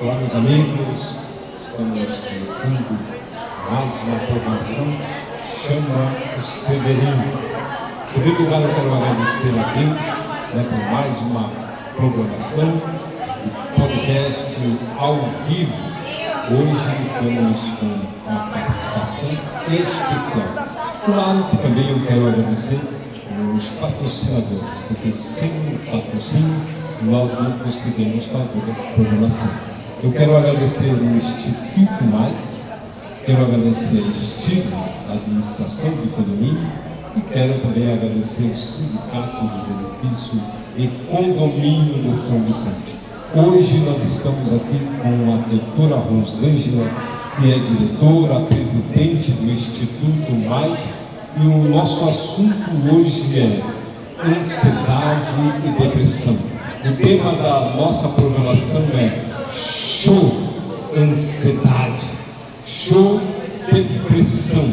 Olá, meus amigos, estamos começando mais uma programação Chama o Severino. Em primeiro lugar, eu quero agradecer a Deus por mais uma programação de podcast ao vivo. Hoje estamos com uma participação especial. Claro que também eu quero agradecer os patrocinadores, porque sem o patrocínio nós não conseguimos fazer a programação. Eu quero agradecer o Instituto Mais, quero agradecer a Estímulo, a Administração de Condomínio, e quero também agradecer o Sindicato dos Edifícios e Condomínio de São Vicente. Hoje nós estamos aqui com a doutora Rosângela, que é diretora, presidente do Instituto Mais, e o nosso assunto hoje é ansiedade e depressão. O tema da nossa programação é show ansiedade, show depressão.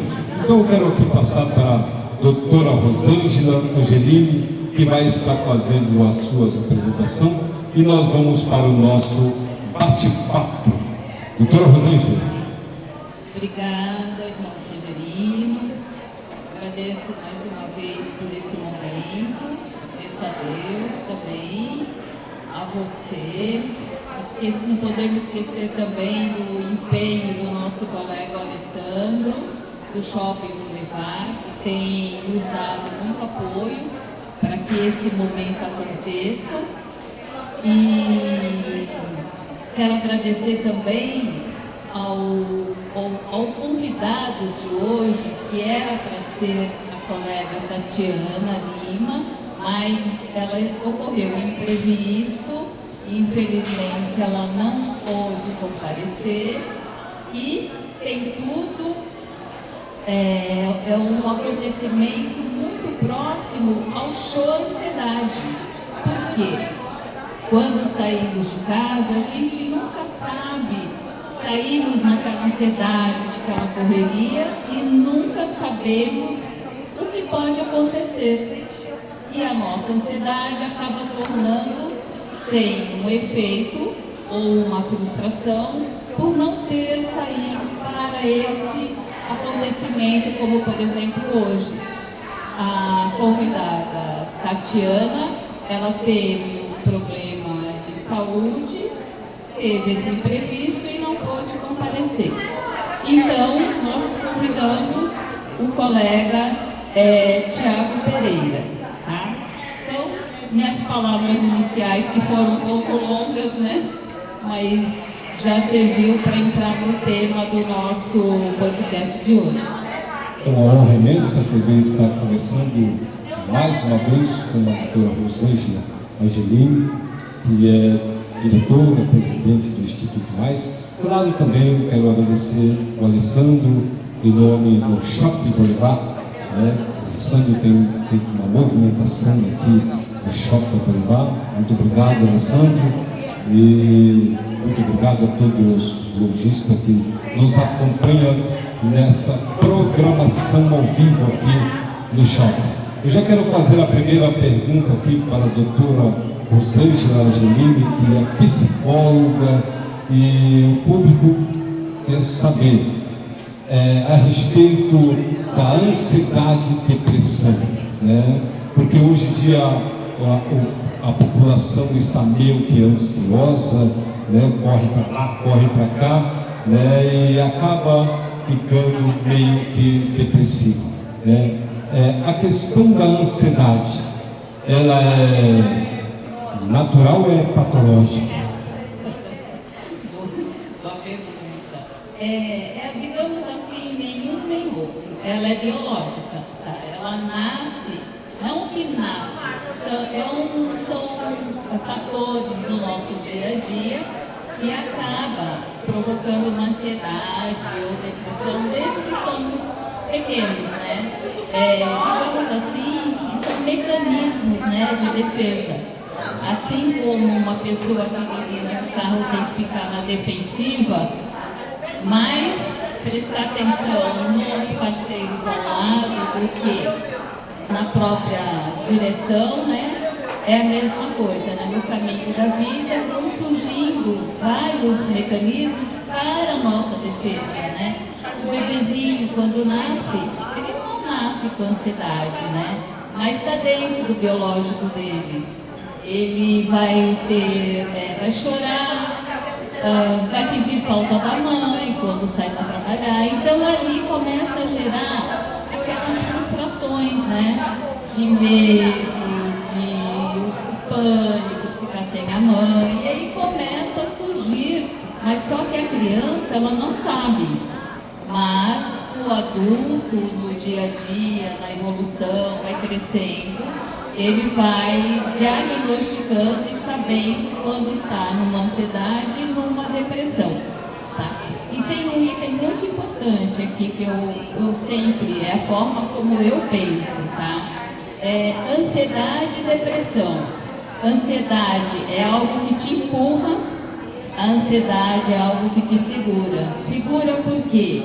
Então eu quero aqui passar para a doutora Rosângela Angelini, que vai estar fazendo a sua apresentação, e nós vamos para o nosso bate-papo. Doutora Rosângela. Obrigada, irmão Severino. Agradeço mais uma vez por esse momento. Agradeço a Deus também, a você. Não podemos esquecer também do empenho do nosso colega Alessandro, do Shopping Boulevard, que tem nos dado muito apoio para que esse momento aconteça. E quero agradecer também ao convidado de hoje, que era para ser a colega Tatiana Lima, mas ela ocorreu imprevisto. Infelizmente ela não pôde comparecer e tem tudo, é um acontecimento muito próximo ao show ansiedade. Por quê? Quando saímos de casa, a gente nunca sabe, saímos naquela ansiedade, naquela correria e nunca sabemos o que pode acontecer. E a nossa ansiedade acaba tornando sem um efeito ou uma frustração por não ter saído para esse acontecimento, como por exemplo hoje. A convidada Tatiana, ela teve um problema de saúde, teve esse imprevisto e não pôde comparecer. Então, nós convidamos o colega Tiago Pereira. Tá? Então, minhas palavras iniciais, que foram um pouco longas, né? Mas já serviu para entrar no tema do nosso podcast de hoje. É uma honra imensa poder estar conversando mais uma vez com a doutora Rosângela Angelini, que é diretora, presidente do Instituto Mais. Claro, também eu quero agradecer o Alessandro, em nome do Shopping Boulevard. O Alessandro tem feito uma movimentação aqui do Shopping Boulevard. Muito obrigado, Alessandro, e muito obrigado a todos os lojistas que nos acompanham nessa programação ao vivo aqui no Shopping. Eu já quero fazer a primeira pergunta aqui para a doutora Rosângela Angelini, que é psicóloga, e o público quer saber a respeito da ansiedade e depressão, né? Porque hoje em dia a população está meio que ansiosa, né? Corre para lá, corre para cá, né? E acaba ficando meio que depressivo, né? A questão da ansiedade, ela é natural ou é patológica? Boa pergunta. Digamos assim, nenhum nem outro. Ela é biológica, tá? Ela nasce, não que nasce, são fatores do nosso dia a dia que acaba provocando uma ansiedade ou depressão desde que somos pequenos, né? Digamos assim, que são mecanismos, né, de defesa. Assim como uma pessoa que dirige um carro tem que ficar na defensiva, mas prestar atenção nos parceiros ao lado do que na própria direção, né? É a mesma coisa, né? No caminho da vida vão surgindo construindo vários mecanismos para a nossa defesa, né? O bebezinho, quando nasce, ele não nasce com ansiedade, né? Mas está dentro do biológico dele. Ele vai vai chorar, vai sentir falta da mãe quando sai para trabalhar. Então ali começa a gerar aquelas frustrações, né? De medo, de pânico, de ficar sem a mãe. E aí começa a surgir, mas só que a criança, ela não sabe. Mas o adulto, no dia a dia, na evolução, vai crescendo, ele vai diagnosticando e sabendo quando está numa ansiedade e numa depressão. Tá? E tem um item muito importante aqui que eu sempre, é a forma como eu penso, tá? Ansiedade e depressão. Ansiedade é algo que te empurra, a ansiedade é algo que te segura. Segura por quê?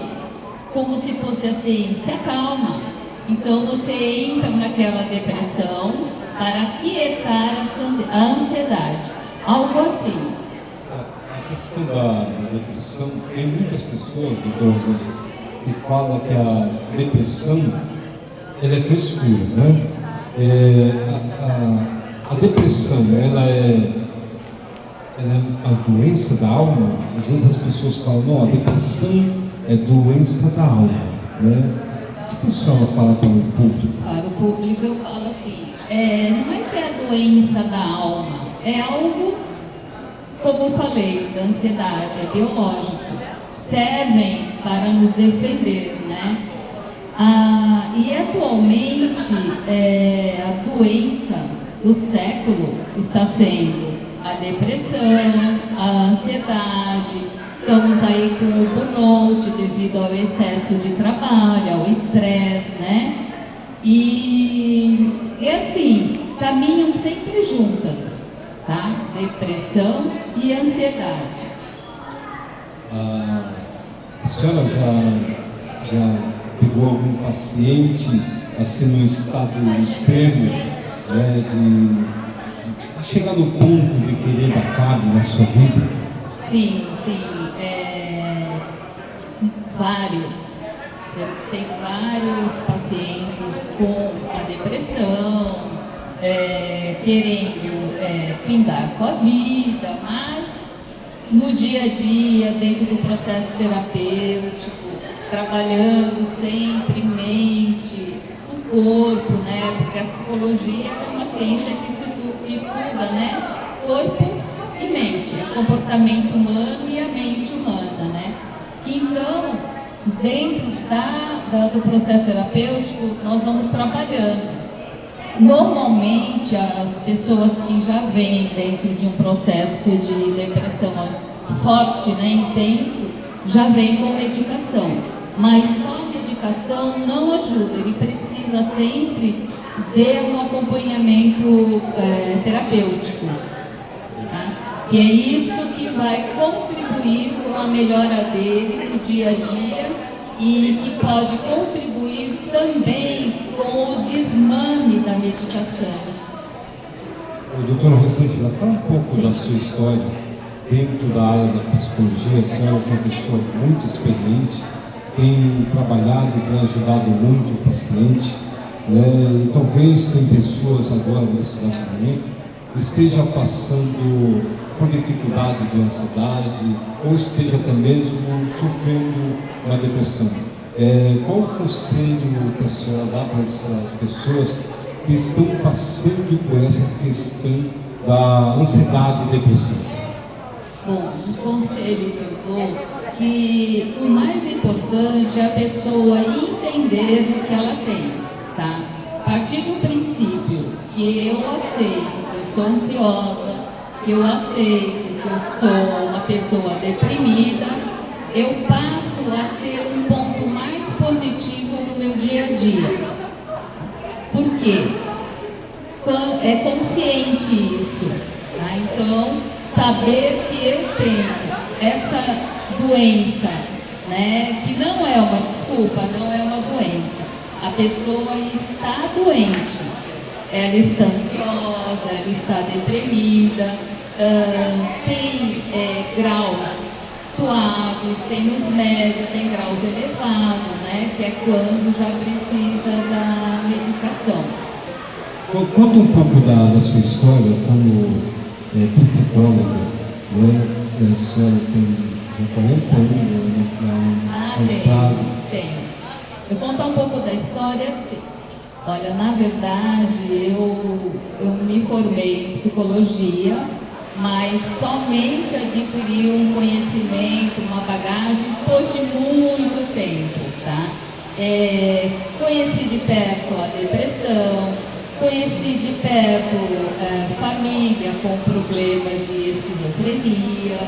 Como se fosse assim, se acalma. Então você entra naquela depressão para aquietar a ansiedade. Algo assim. A questão da depressão, tem muitas pessoas, doutor Rosângela, que falam que a depressão ela é frescura, né? A depressão, ela é a doença da alma. Às vezes as pessoas falam, não, a depressão é doença da alma, né? O que a senhora fala para o público? Para o público eu falo assim, não é que é a doença da alma, é algo, como eu falei, da ansiedade, é biológico, servem para nos defender, né? E atualmente a doença do século está sendo a depressão, a ansiedade. Estamos aí com o burnout devido ao excesso de trabalho, ao estresse, né? E assim, caminham sempre juntas, tá? Depressão e ansiedade. A senhora já pegou algum paciente assim no estado extremo, né, de chegar no ponto de querer dar cabo na sua vida? Sim, vários. Tem vários pacientes com a depressão, querendo findar com a vida, mas no dia a dia, dentro do processo terapêutico, trabalhando sempre mente, o corpo, né? Porque a psicologia é uma ciência que estuda, né? Corpo e mente, é o comportamento humano e a mente humana, né? Então, dentro do processo terapêutico, nós vamos trabalhando. Normalmente, as pessoas que já vêm dentro de um processo de depressão forte, né, intenso, já vêm com medicação. Mas só a medicação não ajuda, ele precisa sempre de um acompanhamento terapêutico. Que é isso que vai contribuir com a melhora dele no dia a dia e que pode contribuir também com o desmame da medicação. Doutora Rosângela, fala um pouco Sim. da sua história dentro da área da psicologia. A senhora é uma pessoa muito experiente, tem trabalhado e tem ajudado muito o paciente, né? E talvez tem pessoas agora nesse momento esteja passando por dificuldade de ansiedade ou esteja até mesmo sofrendo uma depressão. Qual o conselho que a senhora dá para essas pessoas que estão passando por essa questão da ansiedade e depressão? Bom, o conselho que eu dou que o mais importante é a pessoa entender o que ela tem, tá? A partir do princípio que eu aceito que eu sou ansiosa, que eu aceito que eu sou uma pessoa deprimida, eu passo a ter um ponto mais positivo no meu dia a dia. Por quê? É consciente isso, tá? Então, saber que eu tenho essa doença, né, que não é uma desculpa, não é uma doença. A pessoa está doente, ela está ansiosa, ela está deprimida, Tem graus suaves, tem os médios, tem graus elevados, né? Que é quando já precisa da medicação. Conta um pouco da sua história como psicóloga, né? A senhora tem 40 anos no estado. Tem. Eu vou contar um pouco da história, sim. Olha, na verdade, eu me formei em psicologia, mas somente adquiri um conhecimento, uma bagagem, depois de muito tempo, tá? Conheci de perto a depressão, conheci de perto família com problema de esquizofrenia,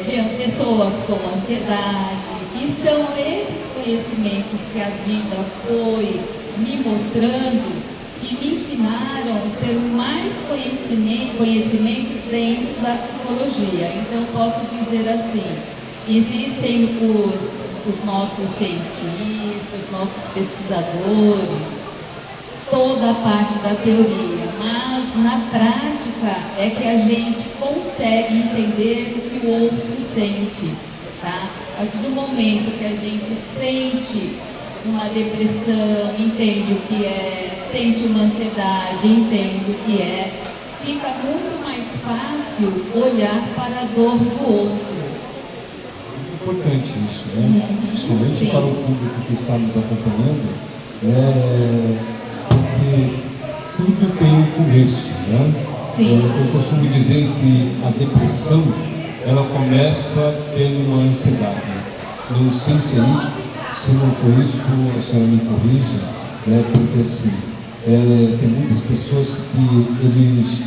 de pessoas com ansiedade, e são esses conhecimentos que a vida foi me mostrando e me ensinaram a ter mais conhecimento dentro da psicologia. Então, posso dizer assim, existem os nossos cientistas, nossos pesquisadores, toda a parte da teoria, mas na prática é que a gente consegue entender o que o outro sente, tá? A partir do momento que a gente sente uma depressão, entende o que é, sente uma ansiedade, entende o que é, fica muito mais fácil olhar para a dor do outro. É importante isso, né? Principalmente para o público que está nos acompanhando, porque tudo tem um começo, né? Sim. Eu costumo dizer que a depressão, ela começa tendo uma ansiedade. Não sei se é isso, se não for isso, a senhora me corrija, né? Porque assim, tem muitas pessoas que eles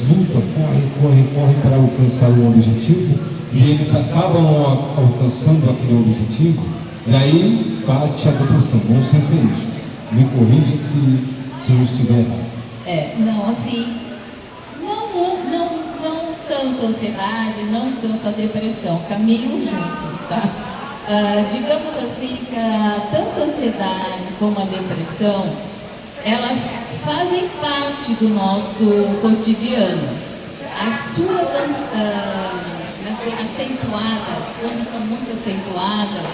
lutam, correm para alcançar um objetivo. Sim. E eles acabam alcançando aquele objetivo, e aí bate a depressão. Não sei se é isso. Me corrija se eu estiver errado. Não, assim, não tanto a ansiedade, não tanto a depressão, caminham juntos, tá? Digamos assim que tanto a ansiedade como a depressão, elas fazem parte do nosso cotidiano. As suas acentuadas, quando são muito acentuadas,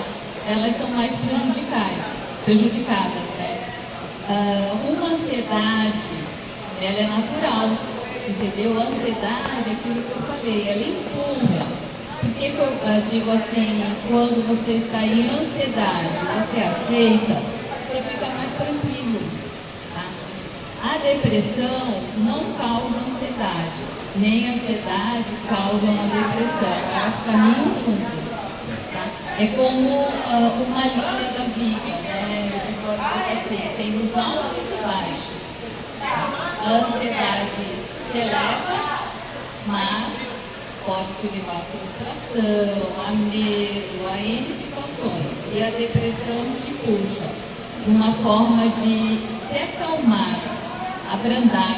elas são mais prejudicadas, né? Uma ansiedade, ela é natural, entendeu? A ansiedade é aquilo que eu falei, ela empurra. Por que eu digo assim, quando você está em ansiedade, você aceita, você fica mais tranquilo, tá? A depressão não causa ansiedade, nem a ansiedade causa uma depressão, elas caminham juntas, tá? É como uma linha da vida, né? Eu digo assim, tem os altos e os baixos. A ansiedade te eleva, mas pode te levar a frustração, a medo, a N situações. E a depressão te puxa uma forma de se acalmar, abrandar.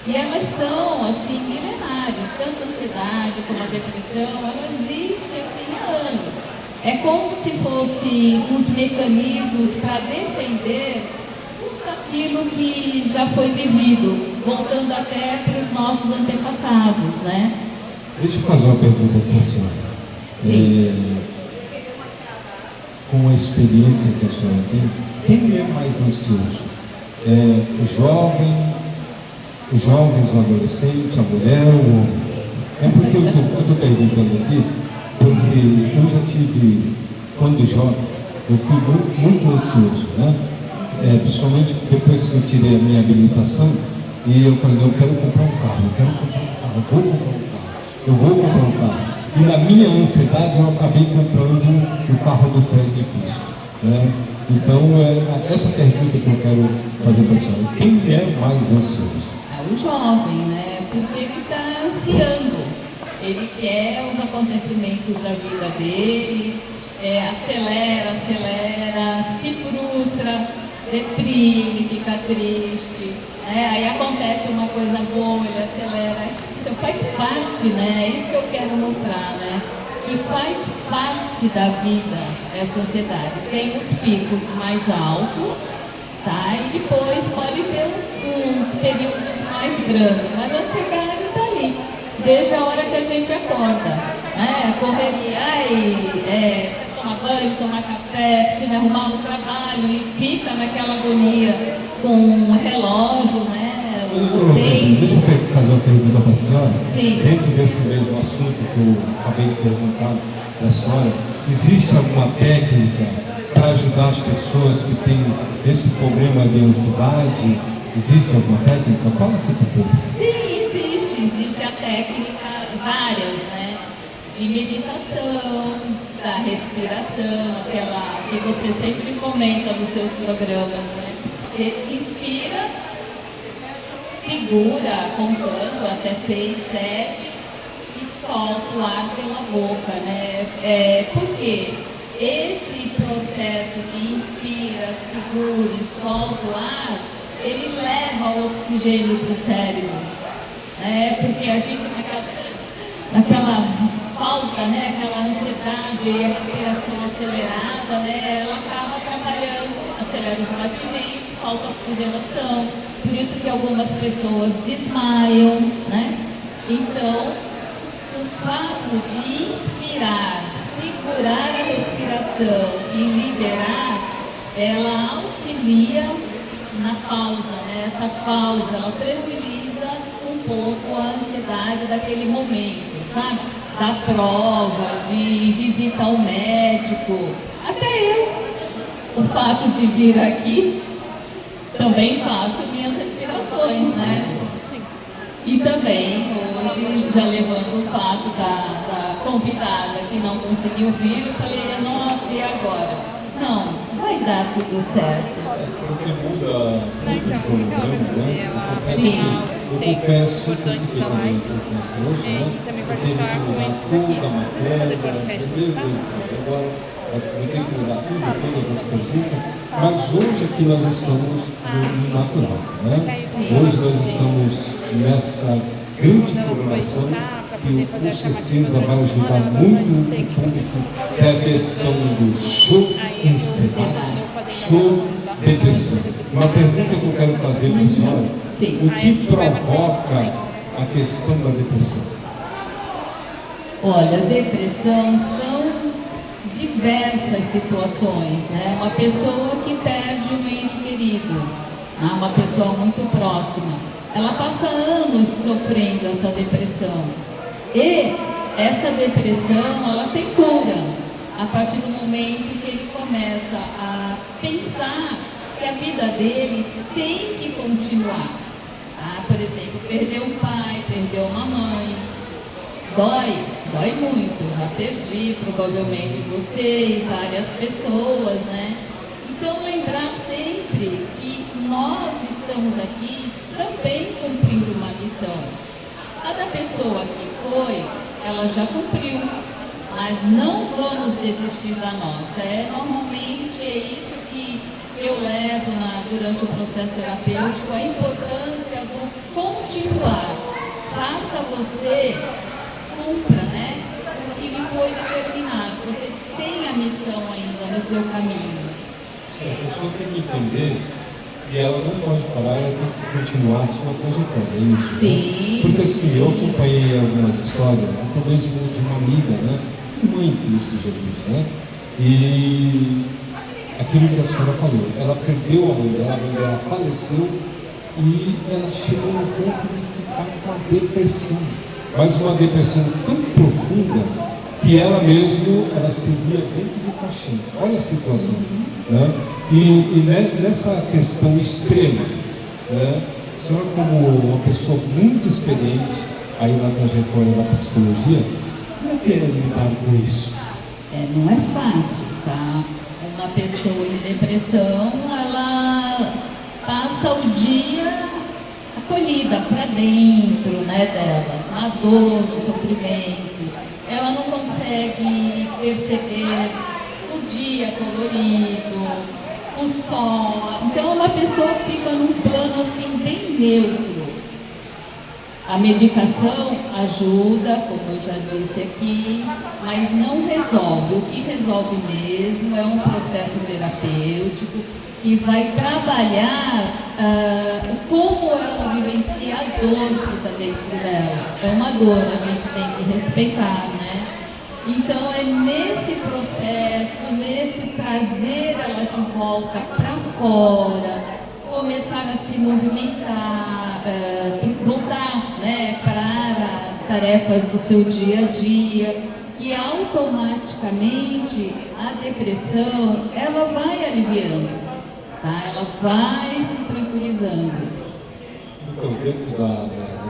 E elas são, assim, milenares. Tanto a ansiedade como a depressão, ela existe, assim, há anos. É como se fossem uns mecanismos para defender tudo aquilo que já foi vivido, voltando até para os nossos antepassados, né? Deixa eu fazer uma pergunta para a senhora. Sim. Com a experiência que a senhora tem, quem é mais ansioso? Os jovens, o adolescente, a mulher, o homem? É porque eu estou perguntando aqui, porque eu já tive, quando jovem, eu fui muito ansioso, né? Principalmente depois que eu tirei a minha habilitação, e eu falei, eu quero comprar um carro, eu vou comprar um carro. E na minha ansiedade eu acabei comprando o carro do Fred Fisto, né? Então, essa pergunta que eu quero fazer para a senhora, quem é mais ansioso? O jovem, né? Porque ele está ansiando, ele quer os acontecimentos da vida dele, acelera, se frustra, deprime, fica triste, né? Aí acontece uma coisa boa, ele acelera. Isso faz parte, né? É isso que eu quero mostrar, né? Que faz parte da vida essa ansiedade. Tem os picos mais altos, tá? E depois pode ter uns períodos mais mais brando, mas a ansiedade está ali, desde a hora que a gente acorda, né? Correria, tomar banho, tomar café, precisa arrumar no trabalho e fica naquela agonia com o relógio, né? O tempo. Deixa eu fazer uma pergunta para a senhora. Sim. Dentro desse mesmo assunto que eu acabei de perguntar para a senhora, existe alguma técnica para ajudar as pessoas que têm esse problema de ansiedade? Existe alguma técnica? Fala aqui para o povo. Sim, existe a técnica, várias, né? De meditação, da respiração, aquela que você sempre comenta nos seus programas, né? Você inspira, segura, contando até 6, 7 e solta o ar pela boca, né? Porque esse processo de inspira, segura e solta o ar, ele leva o oxigênio para o cérebro, né? Porque a gente naquela falta, né? Aquela ansiedade e a respiração acelerada, né? Ela acaba atrapalhando, acelera os batimentos, falta oxigenação, por isso que algumas pessoas desmaiam, né? Então, o fato de inspirar, segurar a respiração e liberar, ela auxilia na pausa, né? Essa pausa, ela tranquiliza um pouco a ansiedade daquele momento, sabe? Da prova, de visitar o médico. Até eu, o fato de vir aqui, também faço minhas respirações, né? E também, hoje, já levando o fato da convidada que não conseguiu vir, eu falei, nossa, e agora? Não, vai dar tudo certo. Porque muda muito o programa, né? Sim. Eu confesso que eu fiquei também hoje, né? Eu tive que mudar toda a matéria, agora eu tenho que mudar todas as perguntas, mas hoje aqui nós estamos no natural, né? Hoje nós estamos nessa grande programação que com certeza vai ajudar muito o público, que é a questão do show ansiedade, show depressão. Uma pergunta que eu quero fazer para a senhora: o que provoca a questão da depressão? Olha, depressão são diversas situações, né? Uma pessoa que perde um ente querido, né? Uma pessoa muito próxima, ela passa anos sofrendo essa depressão. E essa depressão, ela tem cura a partir do momento que ele começa a pensar que a vida dele tem que continuar. Por exemplo, perdeu um pai, perdeu uma mãe, dói muito. Já perdi, provavelmente você e várias pessoas, né? Então, lembrar sempre que nós estamos aqui também cumprindo uma missão. Cada pessoa que foi, ela já cumpriu, mas não vamos desistir da nossa. Normalmente é isso que eu levo durante o processo terapêutico, a importância do continuar. Faça você, cumpra, né? O que lhe foi determinado. Você tem a missão ainda no seu caminho. A pessoa tem que entender que ela não pode parar, ela tem que continuar a sua trajetória, é isso? Sim. Né? Porque assim, eu acompanhei algumas histórias, até mesmo de uma amiga, né? Mãe de Cristo Jesus, né? E aquilo que a senhora falou, ela perdeu a mãe dela faleceu e ela chegou no ponto de ficar com a depressão, mas uma depressão tão profunda que ela mesmo, ela se via dentro do caixão. Olha a situação, né? E nessa questão extrema, né? A senhora, como uma pessoa muito experiente aí na trajetória da psicologia, como é que é lidar com isso? Não é fácil, tá? Uma pessoa em depressão, ela passa o dia acolhida para dentro, né, dela, na dor, no sofrimento. Ela não consegue perceber o dia colorido, o sol. Então, uma pessoa fica num plano assim bem neutro. A medicação ajuda, como eu já disse aqui, mas não resolve. O que resolve mesmo é um processo terapêutico, e vai trabalhar como ela vivencia a dor que está dentro dela. É uma dor, a gente tem que respeitar, né? Então é nesse processo, nesse trazer ela de volta para fora, começar a se movimentar, voltar, né, para as tarefas do seu dia a dia, que automaticamente a depressão ela vai aliviando, tá? Ela vai se tranquilizando. Então, dentro da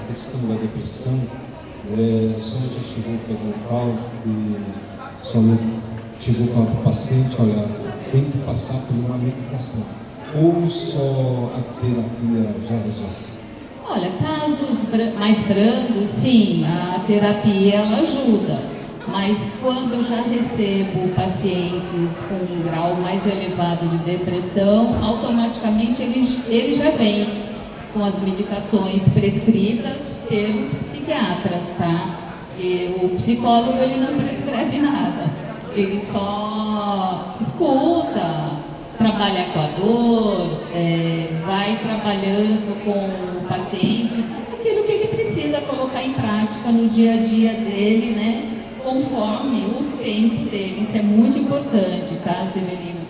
questão da depressão, a senhora já chegou a pegar um caso e a senhora chegou a falar para o paciente, olha, tem que passar por uma medicação, ou só a terapia já resolve? Olha, casos mais brandos, sim, a terapia ela ajuda, mas quando eu já recebo pacientes com um grau mais elevado de depressão, automaticamente eles já vêm com as medicações prescritas pelos psiquiatras, tá? E o psicólogo ele não prescreve nada, ele só escuta, trabalha com a dor, vai trabalhando com o paciente aquilo que ele precisa colocar em prática no dia a dia dele, né? Conforme o tempo dele. Isso é muito importante, tá, Severino?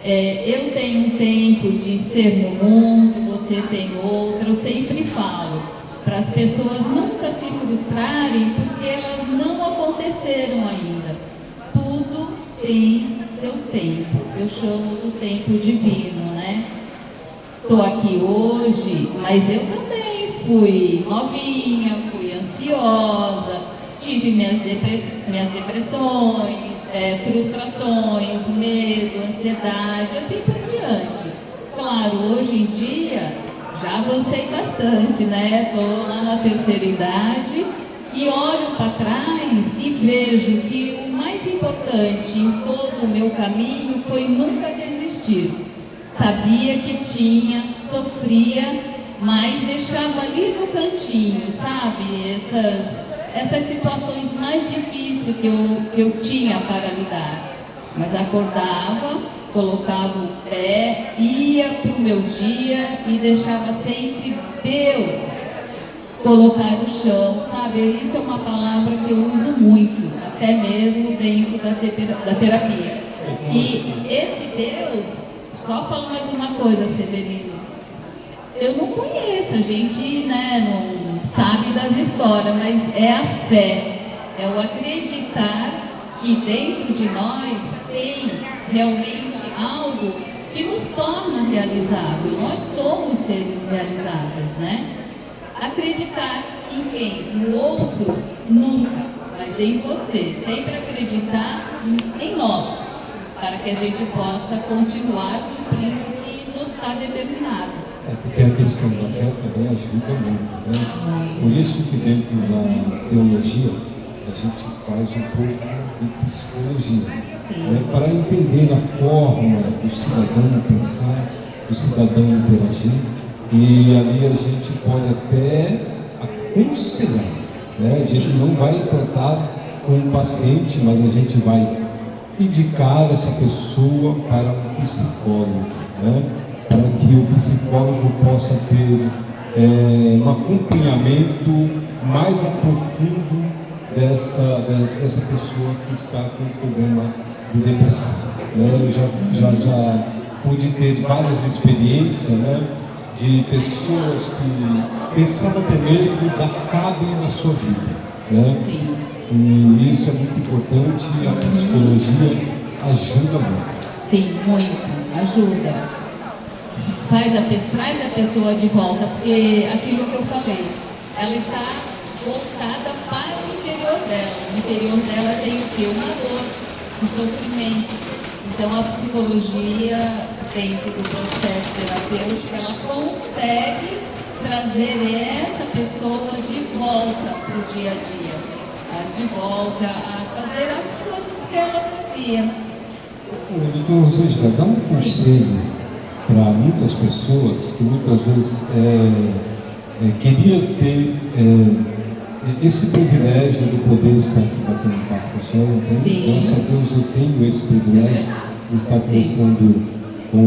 Eu tenho um tempo de ser no mundo, você tem outro. Eu sempre falo para as pessoas nunca se frustrarem porque elas não aconteceram ainda. Tudo tem seu tempo. Eu chamo do tempo divino, né? Estou aqui hoje, mas eu também fui novinha, fui ansiosa, tive minhas depressões, frustrações, medo, ansiedade, assim por diante. Claro, hoje em dia já avancei bastante, né? Estou lá na terceira idade e olho para trás e vejo que o mais importante em todo o meu caminho foi nunca desistir. Sabia que tinha, sofria, mas deixava ali no cantinho, sabe? Essas situações mais difíceis que eu tinha para lidar. Mas acordava, colocava o pé, ia para o meu dia e deixava sempre Deus colocar no chão, sabe? Isso é uma palavra que eu uso muito, até mesmo dentro da terapia. E esse Deus, só falo mais uma coisa, Severino, eu não conheço, a gente, né, não sabe das histórias, mas é a fé, é o acreditar que dentro de nós tem realmente algo que nos torna realizável. Nós somos seres realizáveis, né? Acreditar em quem? No outro? Nunca, mas em você. Sempre acreditar em nós, para que a gente possa continuar cumprindo o que nos está determinado. Porque a questão da fé também ajuda muito, né? Por isso que dentro da teologia a gente faz um pouco de psicologia, né? Para entender a forma do cidadão pensar, do cidadão interagir, e ali a gente pode até aconselhar, né? A gente não vai tratar com o paciente, mas a gente vai indicar essa pessoa para um psicólogo, né? Para que o psicólogo possa ter um acompanhamento mais profundo dessa pessoa que está com problema de depressão, né? Eu já pude ter várias experiências, né, de pessoas que pensavam até mesmo dar cabo na sua vida, né? Sim. E isso é muito importante, a psicologia ajuda muito. Sim, muito, ajuda. Traz a pessoa de volta, porque aquilo que eu falei, ela está voltada para o interior dela. No interior dela tem o quê? Uma dor, um sofrimento. Então a psicologia, dentro do processo terapêutico, ela consegue trazer essa pessoa de volta para o dia a dia, de volta a fazer as coisas que ela fazia. Doutor Rosângela, dá um conselho para muitas pessoas que muitas vezes queriam ter esse privilégio de poder estar aqui batendo papo com a senhora. Então, graças a Deus eu tenho esse privilégio de estar conversando com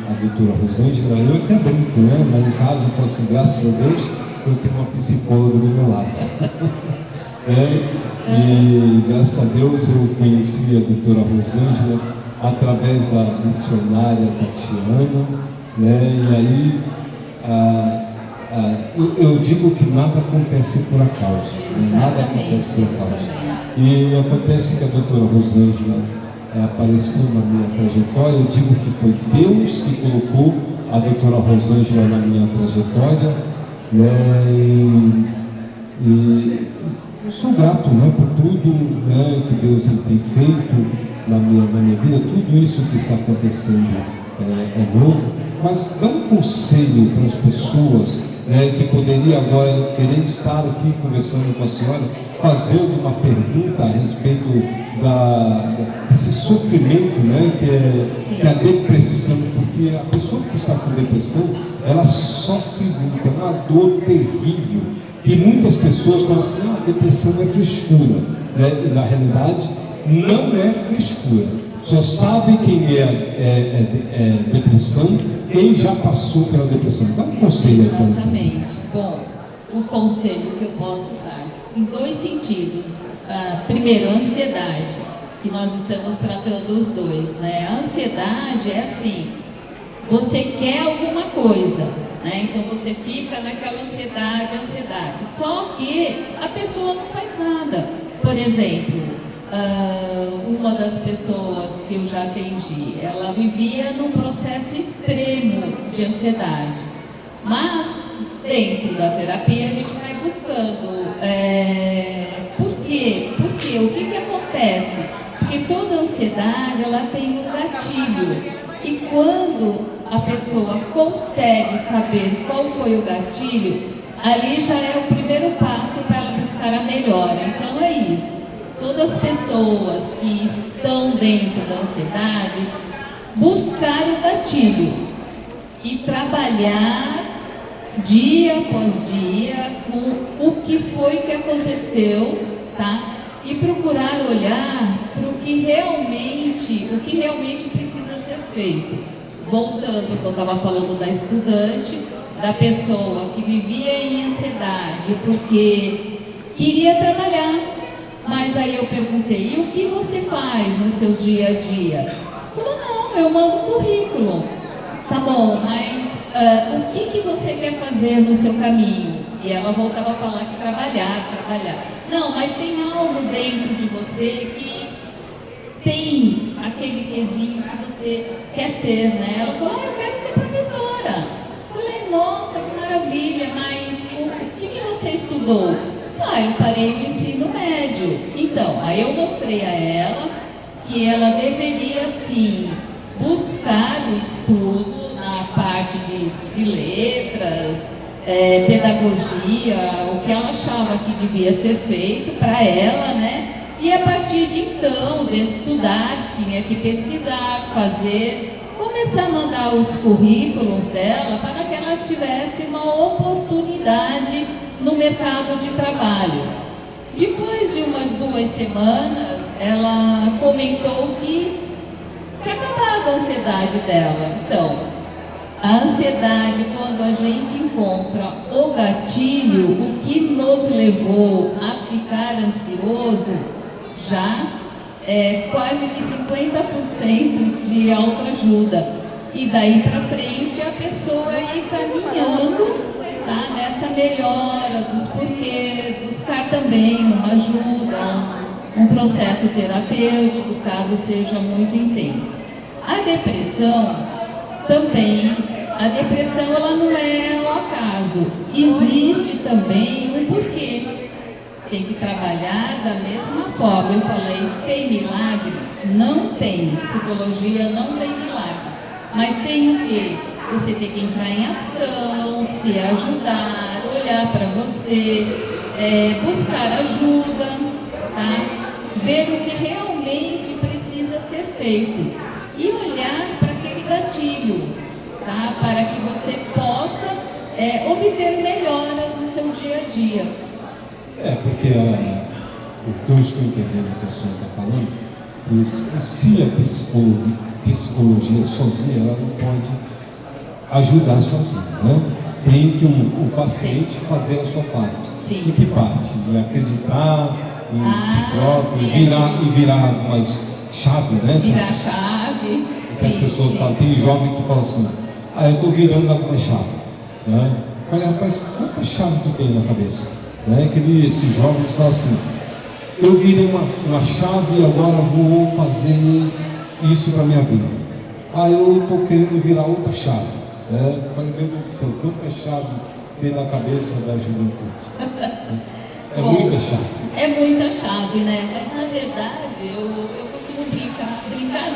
a doutora Rosângela, eu até brinco, né? Mas no caso, eu falo assim, graças a Deus, eu tenho uma psicóloga do meu lado. E graças a Deus eu conheci a doutora Rosângela através da missionária Tatiana, né? E aí eu digo que nada acontece por acaso, né? Nada acontece por acaso. E acontece que a doutora Rosângela apareceu na minha trajetória. Eu digo que foi Deus que colocou a doutora Rosângela na minha trajetória, né? E eu sou grato, né, por tudo, né, que Deus tem feito na minha vida. Tudo isso que está acontecendo é novo, mas dá um conselho para as pessoas, né, que poderia agora querer estar aqui conversando com a senhora, fazendo uma pergunta a respeito desse sofrimento, né, que é a depressão, porque a pessoa que está com depressão, ela sofre muito, é uma dor terrível. E muitas pessoas falam assim, a depressão é frescura, né? Na realidade, não é frescura. Só sabe quem é depressão, quem já passou pela depressão. Dá um conselho aqui. Exatamente. Bom, o conselho que eu posso dar, em dois sentidos. Primeiro, a ansiedade, que nós estamos tratando os dois, né? A ansiedade é assim, você quer alguma coisa, né? Então você fica naquela ansiedade. Só que a pessoa não faz nada. Por exemplo, uma das pessoas que eu já atendi, ela vivia num processo extremo de ansiedade. Mas dentro da terapia a gente vai buscando. Por quê? Porque o que acontece? Porque toda ansiedade ela tem um gatilho. E quando a pessoa consegue saber qual foi o gatilho, ali já é o primeiro passo para ela buscar a melhora. Então é isso. Todas as pessoas que estão dentro da ansiedade, buscar o gatilho e trabalhar dia após dia com o que foi que aconteceu, tá? E procurar olhar para o que realmente precisa ser feito. Voltando, que eu estava falando da estudante, da pessoa que vivia em ansiedade porque queria trabalhar, mas aí eu perguntei, e o que você faz no seu dia a dia? Falou, não, eu mando currículo. Tá bom, mas o que você quer fazer no seu caminho? E ela voltava a falar que trabalhar. Não, mas tem algo dentro de você que tem aquele quesinho que você quer ser, né? Ela falou, eu quero ser professora. Falei, nossa, que maravilha, mas o que você estudou? Eu parei no ensino médio. Então, aí eu mostrei a ela que ela deveria, sim, buscar o estudo na parte de letras, pedagogia, o que ela achava que devia ser feito para ela, né? E a partir de então, de estudar, tinha que pesquisar, começar a mandar os currículos dela para que ela tivesse uma oportunidade no mercado de trabalho. Depois de umas 2 semanas, ela comentou que tinha acabado a ansiedade dela. Então, a ansiedade, quando a gente encontra o gatilho, o que nos levou a ficar ansioso, já é quase que 50% de autoajuda. E daí para frente a pessoa ir caminhando, tá, nessa melhora dos porquês, buscar também uma ajuda, um processo terapêutico, caso seja muito intenso. A depressão também, a depressão ela não é ao acaso, existe também um porquê. Tem que trabalhar da mesma forma. Eu falei, tem milagre? Não tem. Psicologia não tem milagre. Mas tem o quê? Você tem que entrar em ação, se ajudar, olhar para você, buscar ajuda, tá? Ver o que realmente precisa ser feito e olhar para aquele gatilho, tá? Para que você possa obter melhoras no seu dia a dia. Porque o que eu estou entendendo que a senhora está falando, que se a psicologia sozinha, ela não pode ajudar sozinho, né? Tem que o paciente fazer a sua parte. Sim. E que parte? De acreditar em si próprio, sim. virar umas chave, né? Virar chave. As pessoas falam, tem jovem que fala assim, eu estou virando alguma chave, né? Olha, rapaz, quanta chave tu tem na cabeça? Né? Esses jovens falam assim, eu virei uma chave e agora vou fazer isso para a minha vida. Eu estou querendo virar outra chave. Né? Olha, meu Deus do céu, quanta chave tem na cabeça da juventude. Bom, muita chave. É muita chave, né? Mas na verdade, eu costumo brincar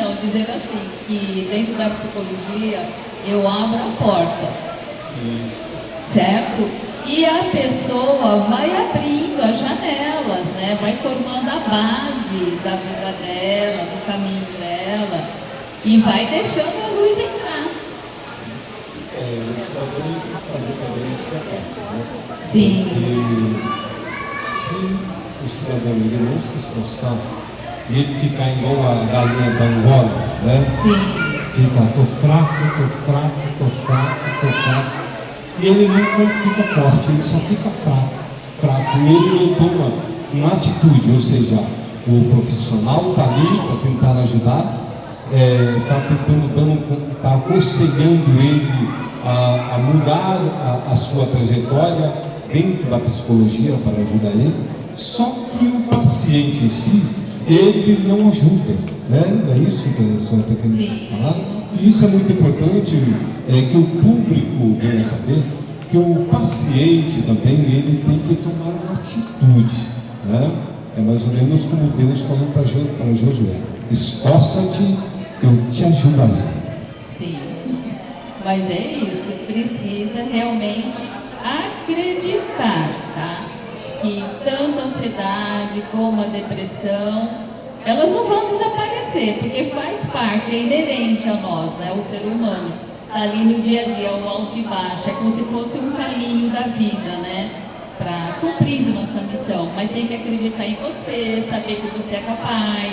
não, dizer assim, que dentro da psicologia eu abro a porta, certo? E a pessoa vai abrindo as janelas, né? Vai formando a base da vida dela, do caminho dela, e vai deixando a luz entrar. O cidadão tem que fazer também a sua parte, né? Sim. Porque se o cidadão ele não se esforçar e ele ficar igual a galinha da Angola, né? Sim. Fica, tô fraco. E ele nunca fica forte, ele só fica fraco. E ele não toma uma atitude, ou seja, o profissional está ali para tentar ajudar, está aconselhando ele a mudar a sua trajetória dentro da psicologia para ajudar ele, só que o paciente em si, ele não ajuda, né? É isso que a senhora está querendo falar? E isso é muito importante, que o público venha saber que o paciente também ele tem que tomar uma atitude, né? É mais ou menos como Deus falou para Josué: esforça-te, eu te ajudarei. Sim, mas é isso, precisa realmente acreditar, tá? Que tanto a ansiedade como a depressão, elas não vão desaparecer, porque faz parte, é inerente a nós, né? O ser humano está ali no dia a dia, o alto e baixo, é como se fosse um caminho da vida, né? Para cumprindo nossa missão, mas tem que acreditar em você, saber que você é capaz,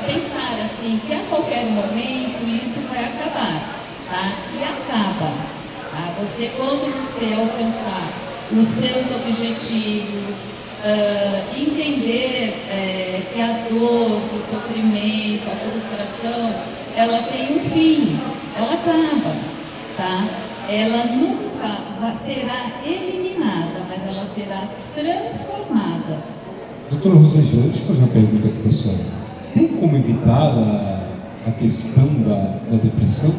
pensar assim, que a qualquer momento isso vai acabar, tá? E acaba, tá? Quando você alcançar os seus objetivos, entender que a dor, o sofrimento, a frustração, ela tem um fim, ela acaba, tá? Ela nunca será eliminada, mas ela será transformada. Doutora Rosângela, deixa eu fazer uma pergunta aqui para a senhora. Tem como evitar a questão da depressão?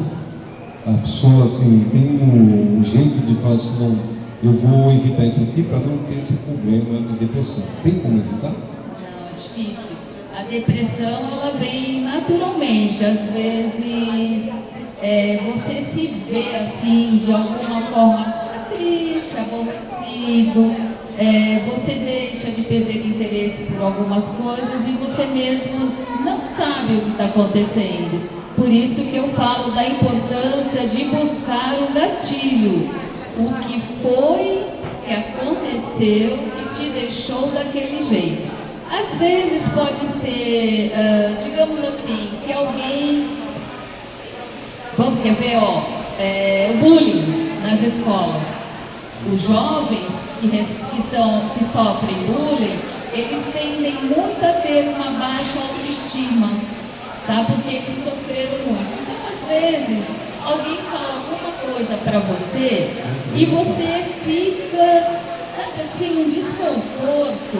A pessoa assim, tem um jeito de falar assim, não, eu vou evitar isso aqui para não ter esse problema de depressão. Tem como evitar? Não, é difícil. A depressão, ela vem naturalmente. Às vezes, você se vê assim, de alguma forma, triste, aborrecido, você deixa de perder interesse por algumas coisas e você mesmo não sabe o que está acontecendo. Por isso que eu falo da importância de buscar o gatilho. O que foi que aconteceu que te deixou daquele jeito? Às vezes pode ser, digamos assim, que alguém... Vamos, quer ver, o bullying nas escolas. Os jovens que sofrem bullying, eles tendem muito a ter uma baixa autoestima, tá? Porque eles sofreram muito. Então, às vezes, alguém fala alguma coisa para você e você fica, sabe assim, um desconforto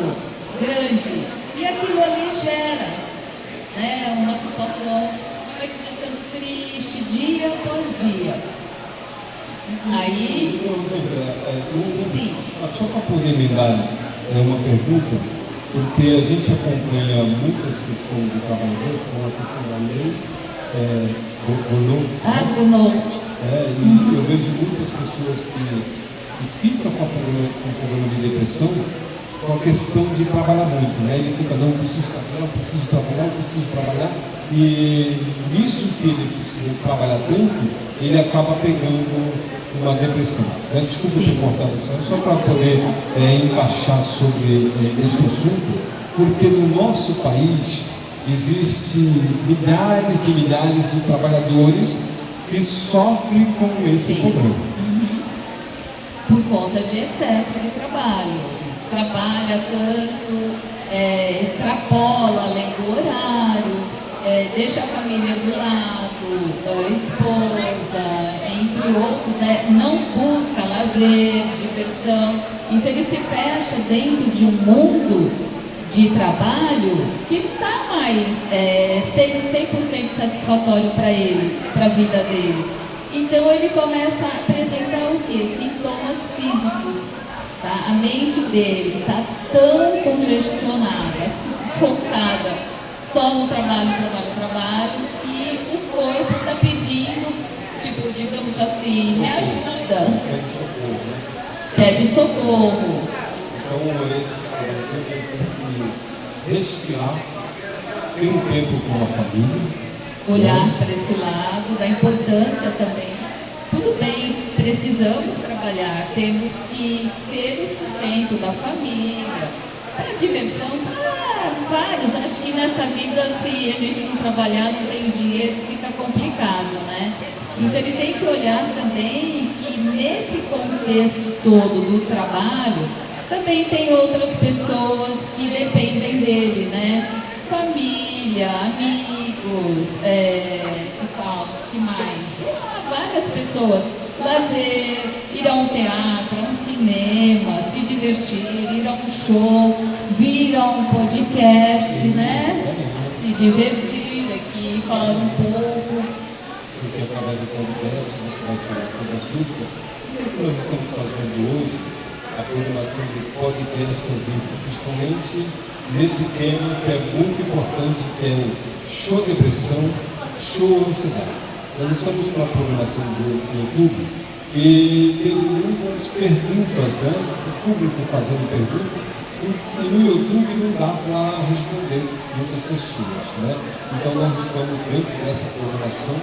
grande. E aquilo ali gera, né, uma situação que vai te deixando triste dia após dia. Aí, sim. Só para poder me dar uma pergunta, porque a gente acompanha muitas questões do trabalhador, como a questão da lei Burnout. E eu vejo muitas pessoas que ficam com problema de depressão com a questão de trabalhar muito, né? Ele fica, não, eu preciso trabalhar, e isso que ele precisa trabalhar tanto, ele acaba pegando uma depressão. Desculpa ter cortado isso, só para poder encaixar sobre esse assunto, porque no nosso país existe milhares de trabalhadores que sofre com esse Sim. problema. Por conta de excesso de trabalho. Trabalha tanto, extrapola além do horário, deixa a família de lado, a esposa, entre outros, né? Não busca lazer, diversão. Então ele se fecha dentro de um mundo de trabalho que não está mais sendo 100% satisfatório para ele, para a vida dele. Então ele começa a apresentar o quê? Sintomas físicos. Tá? A mente dele está tão congestionada, focada só no trabalho, que o corpo está pedindo, tipo, digamos assim, me ajuda. Pede socorro. Então, esse tem que respirar, ter um tempo com a família. Olhar para esse lado, da importância também. Tudo bem, precisamos trabalhar, temos que ter o sustento da família, para diversão, para vários. Acho que nessa vida, se a gente não trabalhar, não tem dinheiro, fica complicado, né? Então ele tem que olhar também que nesse contexto todo do trabalho, também tem outras pessoas que dependem dele, né? Família, amigos, que mais? Várias pessoas. Lazer, ir a um teatro, a um cinema, se divertir, ir a um show, vir a um podcast, né? Se divertir aqui, falar um pouco. Porque através do podcast você vai tirar todas as dúvidas. O que nós estamos fazendo hoje? A programação de podcast principalmente nesse tema que é muito importante, que é o show depressão, show ansiedade. Nós estamos com a programação do YouTube e tem muitas perguntas, né? O público fazendo perguntas, e no YouTube não dá para responder muitas pessoas, né? Então nós estamos dentro dessa programação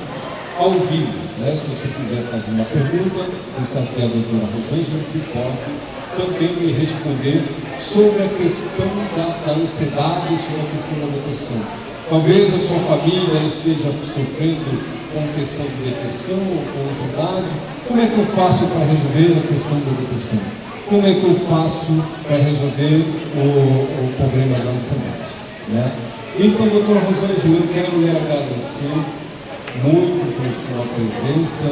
ao vivo, né? Se você quiser fazer uma pergunta, está aqui a doutora Rosângela, que pode também me responder sobre a questão da ansiedade, sobre a questão da depressão. Talvez a sua família esteja sofrendo com questão de depressão ou com ansiedade. Como é que eu faço para resolver a questão da depressão? Como é que eu faço para resolver o problema da ansiedade? Né? Então, doutora Rosângela, eu quero lhe agradecer muito por sua presença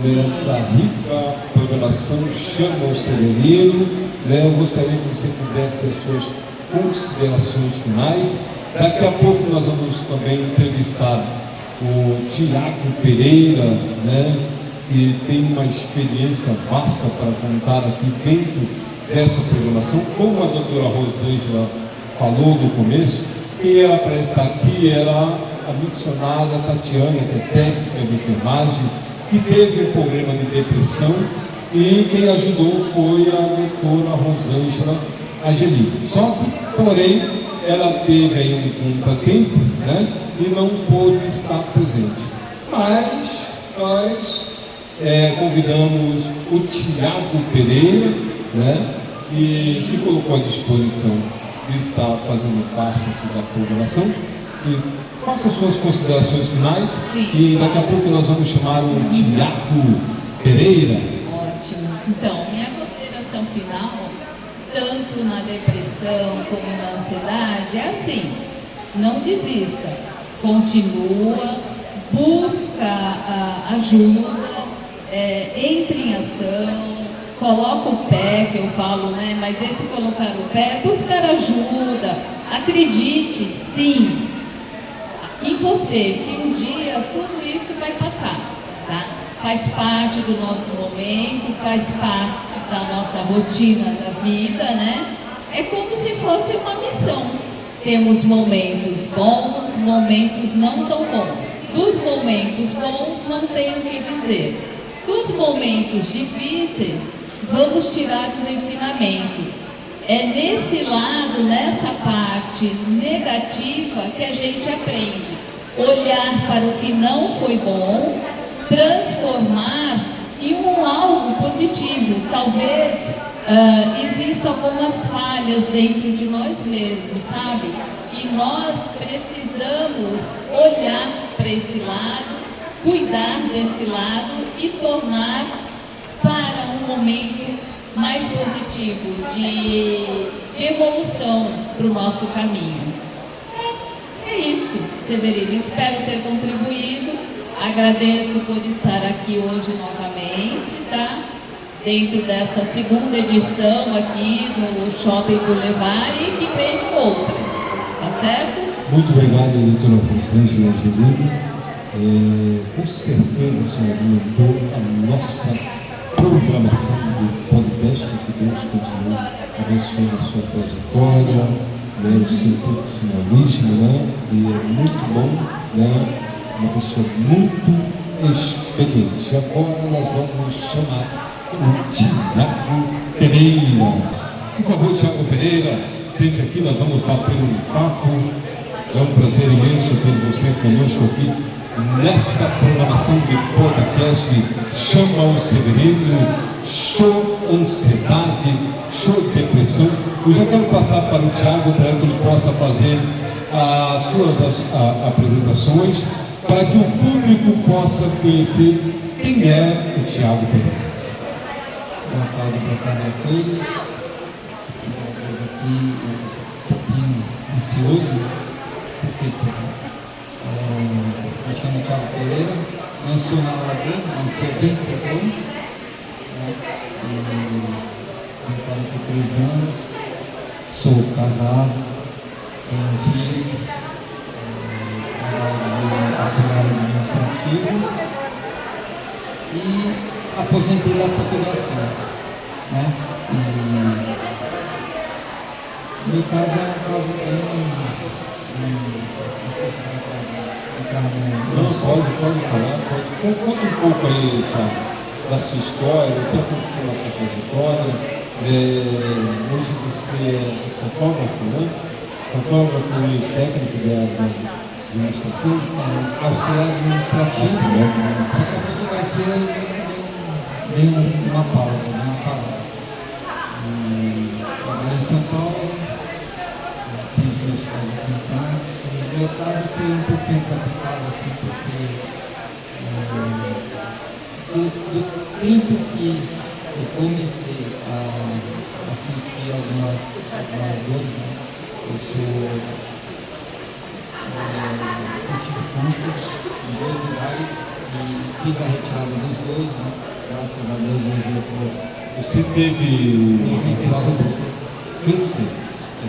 nessa rica programação Chama o Severino. Né? Eu gostaria que você fizesse as suas considerações finais. Daqui a pouco nós vamos também entrevistar o Tiago Pereira, né, que tem uma experiência vasta para contar aqui dentro dessa programação. Como a doutora Rosângela falou no começo, quem era para estar aqui era a missionária Tatiana, que é técnica de enfermagem, que teve um problema de depressão, e quem ajudou foi a doutora Rosângela Angelini. Só que, porém, ela teve aí um contratempo, né, e não pôde estar presente. Mas nós convidamos o Tiago Pereira, né, que se colocou à disposição de estar fazendo parte aqui da programação. E faça suas considerações finais. Sim, e daqui a pouco nós vamos chamar o Tiago Pereira. Ótimo. Então, minha consideração final, tanto na depressão como na ansiedade, é assim: não desista, continua, busca ajuda, entre em ação, coloca o pé, que eu falo, né? Mas esse colocar o pé, buscar ajuda, acredite sim em você, que um dia tudo isso vai passar, tá? Faz parte do nosso momento, faz parte da nossa rotina da vida, né? É como se fosse uma missão. Temos momentos bons, momentos não tão bons. Dos momentos bons, não tenho o que dizer. Dos momentos difíceis, vamos tirar os ensinamentos. É nesse lado, nessa parte negativa, que a gente aprende. Olhar para o que não foi bom, transformar em algo positivo. Talvez existam algumas falhas dentro de nós mesmos, sabe? E nós precisamos olhar para esse lado, cuidar desse lado e tornar para um momento mais positivo de evolução para o nosso caminho. É isso, Severino. Espero ter contribuído. Agradeço por estar aqui hoje novamente, tá? Dentro dessa segunda edição aqui no Shopping Boulevard e que venham outras, tá certo? Muito obrigado, doutora Rosângela Angelini. Com certeza, a senhora aumentou a nossa programação do podcast, que Deus continue abençoando a sua trajetória, né, o seu profissionalismo, né, e é muito bom, né, uma pessoa muito experiente. Agora nós vamos chamar o Tiago Pereira. Por favor, Tiago Pereira, sente aqui, nós vamos bater um papo. É um prazer imenso ter você conosco aqui nesta programação de podcast Chama o Severino, show ansiedade, show depressão. Eu já quero passar para o Tiago para que ele possa fazer as suas apresentações, para que o público possa conhecer quem é o Tiago Pereira. Boa tarde a todos. Estou aqui um pouquinho ansioso, porque me chamo Tiago Pereira, não sou narrador, não sou vencedor, né? Tenho 43 anos, sou casado, tenho um filho, trabalho no auxiliar administrativo e aposentei da fotografia, né? E meu caso é um caso Não, pode falar, pode. Conta um pouco aí, Tiago, da sua história, o que aconteceu na sua trajetória. Hoje você é fotógrafo, né? Fotógrafo e técnico da administração? auxiliar administrativo. Auxiliar de administração. A fotografia dei uma pausa, né? Uma parada. Trabalhei em São Paulo, fiz meus pais aqui em Santos. No meu caso foi um pouquinho complicado, assim, porque sempre que eu comecei a sentir algumas dores, né? Eu tive câncer em 2 lugares e fiz a retirada dos dois, né? Graças a Deus, hoje eu estou. Você teve câncer,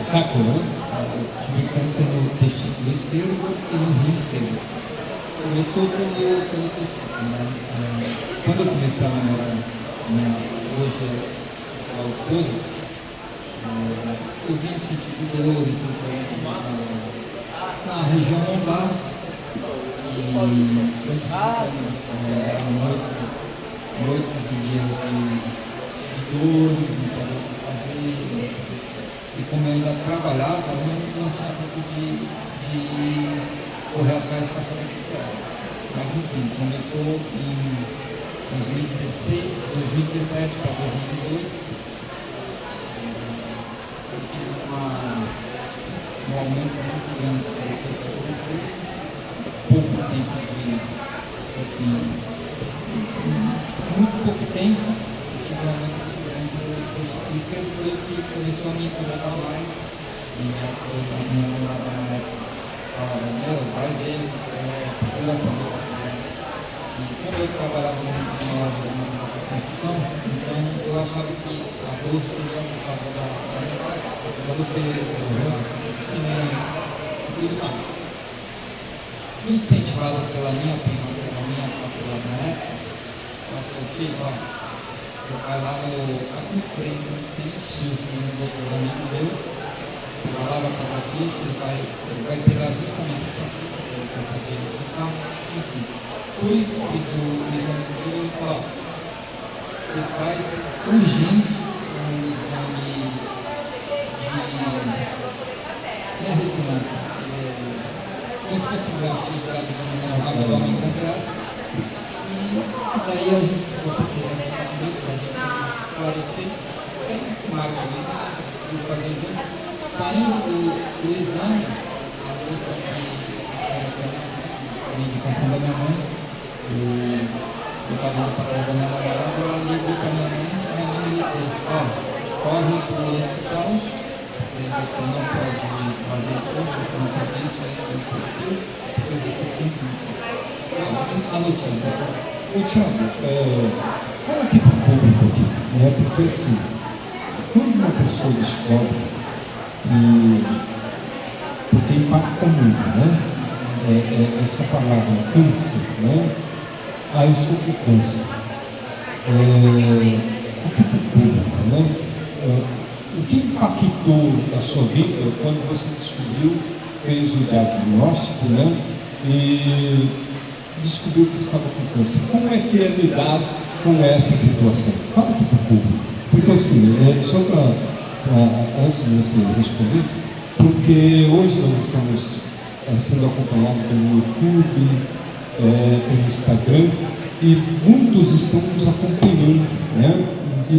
saco, né? Eu tive câncer no testículo esquerdo e no rim esquerdo. Começou pelo testículo, né? Quando eu comecei a namorar hoje a esposa, eu vim sentir dores na região lombar e noites e dias de dores, não sabia o que fazer. E como eu ainda trabalhava, eu não tinha tempo de correr atrás para saber o que era. Mas enfim, começou em 2017 para 2018. Eu tive um aumento muito grande pouco tempo assim, muito pouco tempo, eu tive um aumento muito grande e sempre foi que começou a me incomodar mais. E minha namorada na época falava, vai ver, procura saber. E como eu trabalhava numa loja de construção, então eu achava que a dor seria por causa da cinema e tudo mais. Fui incentivado pela minha prima, pela minha faculdade na época, ela falou, filho, você vai lá no frente, no doutor amigo meu, você vai lá, vai pagar ficha, ele vai pegar justamente para fazer o carro, enfim. Fui, fiz o exame do filho e falou, você faz urgente um exame de ressonância. Como se fosse um raio-x da abdômen completo. E daí a gente, se você quiser saber, para a gente esclarecer, tem marca de exame, vou fazer exame. Saindo do exame, a moça que a indicação da minha mãe, Eu estava indo para casa da minha namorada, ela ligou para minha mãe me ligou, ó, corre para o hospital, porque você não pode fazer tudo, você não pode isso, porque você tem que... A notícia. Ô Thiago, fala aqui para o público aqui, né? Porque assim, quando uma pessoa descobre que, porque impacta muito, né? Essa palavra câncer, né? Eu sou com câncer. Aqui para o público, né? O que impactou na sua vida quando você descobriu, fez o diagnóstico, né? E descobriu que estava com câncer. Como é que é lidar com essa situação? Fala aqui para o público. Porque assim, só para antes de você responder, porque hoje nós estamos sendo acompanhados pelo YouTube, pelo Instagram, e muitos estão nos acompanhando, né? E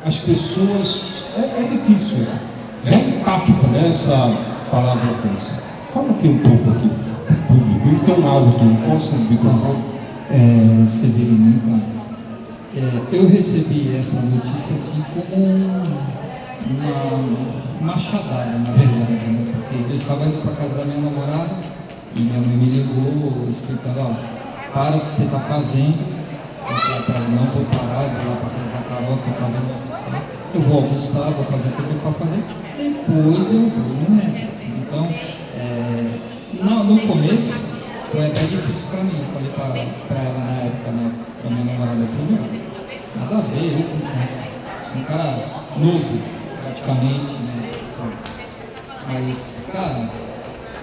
as pessoas, é difícil isso, já impacta, né, essa palavra câncer. Fala aqui um pouco aqui, público, em tom alto, encosta no microfone. Severino, então, eu recebi essa notícia assim como uma machadada, na verdade, né? Porque eu estava indo para a casa da minha namorada e minha mãe me ligou explicando, ó, para o que você está fazendo. Eu falei para ela, não vou parar, vou lá para a casa da Carol, que está vendo almoçar. Eu vou almoçar, vou fazer o que eu tenho para fazer, depois eu vou no médico. Então, no começo, foi até difícil para mim. Eu falei para ela na época, né, para minha namorada, eu falei, meu, nada a ver, eu com um cara novo, praticamente, né? Mas, cara,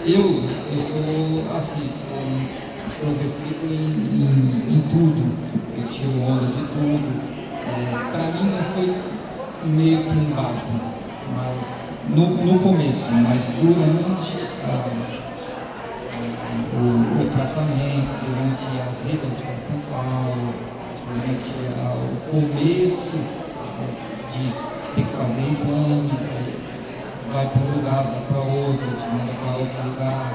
eu sou assim, sou extrovertido em tudo, eu tiro onda de tudo. Para mim não foi meio que um barco, mas no começo, mas durante o tratamento, durante as idas para São Paulo, durante o começo de ter que fazer exames, aí vai para um lugar, vai para outro, te manda para outro lugar.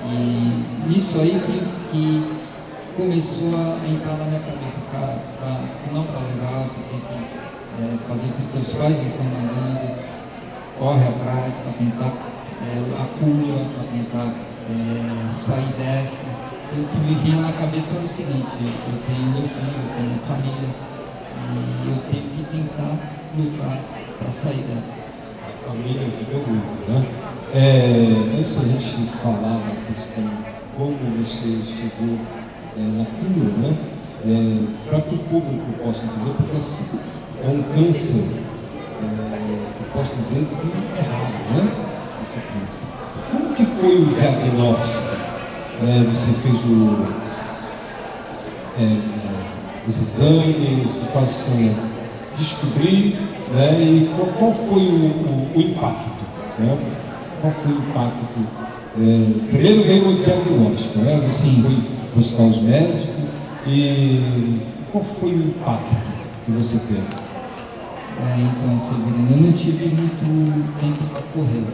E isso aí que começou a entrar na minha cabeça, cara, não para levar, tem que fazer o que os teus pais estão mandando, corre atrás para tentar a cura, para tentar sair dessa. O que me vinha na cabeça era o seguinte, eu tenho meu filho, eu tenho minha família, e eu tenho que tentar lutar para sair dessa. A família ajudou muito, né? Antes a gente falar na questão como você chegou na cura, né? Para que o público possa entender, porque assim, é um câncer, eu posso dizer que é raro, né? Essa câncer. Como que foi o diagnóstico? Você fez os exames, quais são, descobrir, né? E qual foi o impacto? Né? Qual foi o impacto? Primeiro veio o diagnóstico, né? Você foi buscar os médicos e qual foi o impacto que você teve? Então, Severino, eu não tive muito tempo para correr,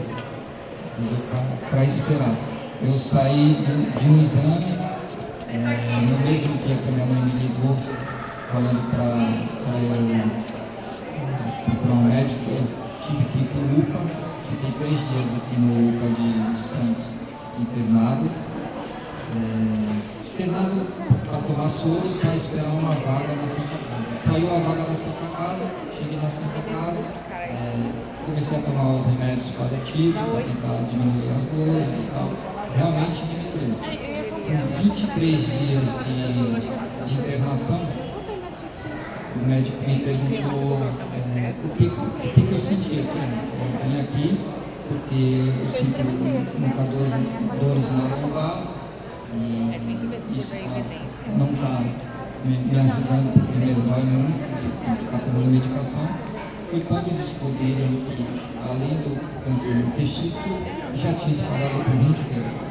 para esperar. Eu saí de um exame, no mesmo dia que a minha mãe me ligou, falando para eu ir para um médico, eu tive que ir para o UPA, fiquei 3 dias aqui no UPA de Santos, internado para tomar soro e para esperar uma vaga na Santa Casa. Saiu a vaga da Santa Casa, cheguei na Santa Casa, comecei a tomar os remédios paliativos para tentar diminuir as dores e tal. Realmente diminuiu. Com 23 dias de internação, o médico me perguntou o que eu sentia. Eu vim aqui porque eu sinto muita dores na lombar e isso não está me ajudando, porque primeiro vai mesmo, ficar tomando medicação. Foi quando descobriram que, além do câncer no testículo, já tinha espalhado para o rim esquerdo.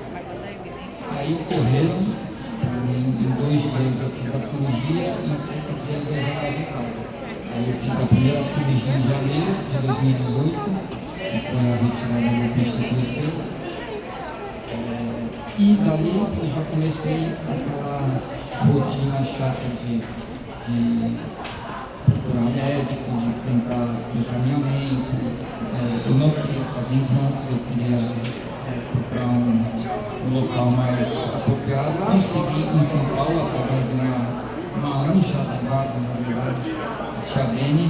Aí ocorreram, em 2 dias eu fiz a cirurgia e em 5 dias eu já estava em casa. Aí eu fiz a primeira cirurgia em janeiro de 2018, que foi a retirada do testículo esquerdo. E dali eu já comecei aquela rotina chata de procurar médico, de tentar encaminhamento. Eu não queria fazer em Santos, eu queria procurar um local mais apropriado. Consegui em São Paulo, através de uma anja da guarda, na verdade, a tia Beni.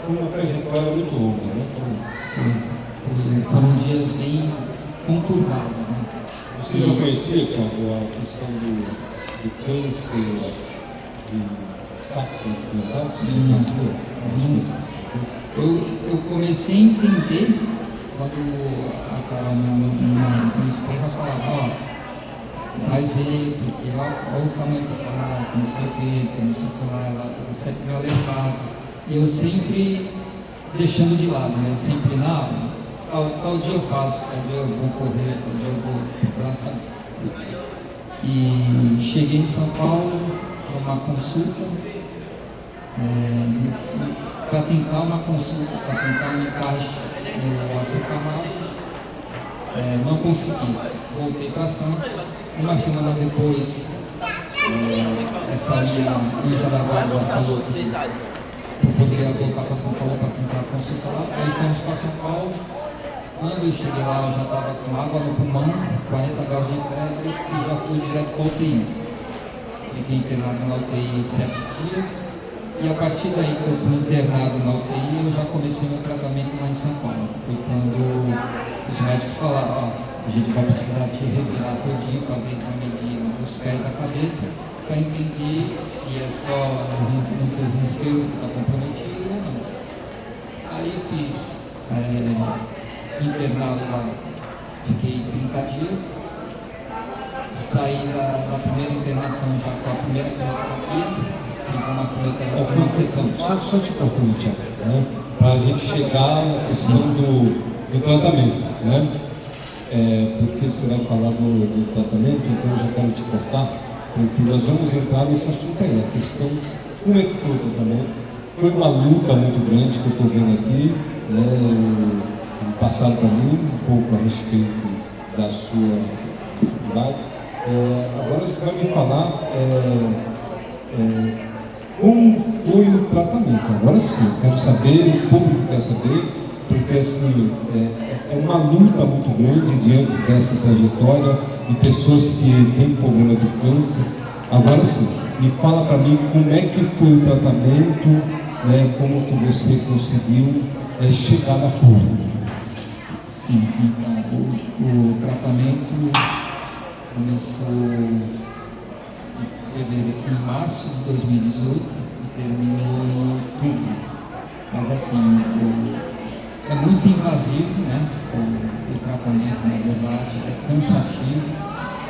Uma trajetória muito longa, né? Foram dias bem conturbados, né? Você já conhecia, Tiago, a questão do câncer de saco frontal? Você já conhecia? Eu comecei a entender quando a Carol, minha esposa, falava, vai ver, porque olha o tamanho do prato, não sei o que, não sei o que lá, ela sempre me alertava. E eu sempre deixando de lado, né? Eu sempre, não, tal dia eu faço, tal dia eu vou correr, tal dia eu vou procurar. E cheguei em São Paulo para uma consulta, para tentar uma consulta, para tentar um encaixe no acamado. Não consegui. Voltei para Santos. Uma semana depois, essa minha anja da guarda falou que eu poderia voltar para São Paulo para tentar consultar lá. Aí fomos para São Paulo. Quando eu cheguei lá, eu já estava com água no pulmão, 40 graus de febre e já fui direto para a UTI. Fiquei internado na UTI 7 dias. E a partir daí que eu fui internado na UTI, eu já comecei meu tratamento lá em São Paulo. Foi quando os médicos falaram, a gente vai precisar te revirar todinho, fazer exame dos pés à cabeça, para entender se é só no rim esquerdo que está comprometido ou não. Aí eu fiz internado lá, fiquei 30 dias, saí da primeira internação já com a primeira quimioterapia, fiz uma quimioterapia. Só te cortando, Tiago, né? Para a gente chegar na questão do tratamento, né? Porque você vai falar do tratamento, então eu já quero te cortar, porque nós vamos entrar nesse assunto aí, a questão, como é que foi o tratamento? Foi uma luta muito grande que eu estou vendo aqui, né? Passaram para mim um pouco a respeito da sua idade. Agora você vai me falar como foi o tratamento. Agora sim, quero saber, o público quer saber, porque assim, é uma luta muito grande diante dessa trajetória de pessoas que têm problema de câncer. Agora sim, me fala para mim como é que foi o tratamento, né, como que você conseguiu chegar na cura. Sim, então, o tratamento começou em março de 2018 e terminou em outubro. Mas assim, é muito invasivo, né? O tratamento, na verdade, é cansativo,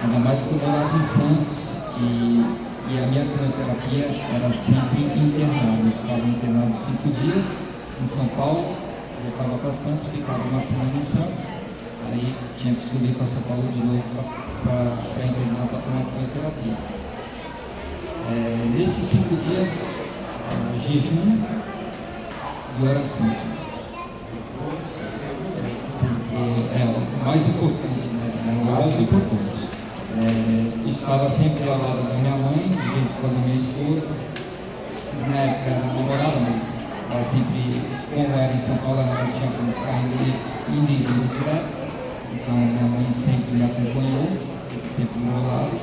ainda mais que eu morava em Santos e a minha quimioterapia era sempre internada. Eu estava internado 5 dias em São Paulo, voltava para Santos, ficava uma semana em Santos, aí tinha que subir para São Paulo de novo para internar para tomar quimioterapia. Nesses 5 dias, jejum e oração. Porque é o mais importante, né? O mais importante. Estava sempre ao lado da minha mãe, de vez em quando minha esposa. Na época ela namorava, mas ela sempre, como era em São Paulo, ela não tinha como ficar indo e vindo direto. Então minha mãe sempre me acompanhou, sempre do meu lado.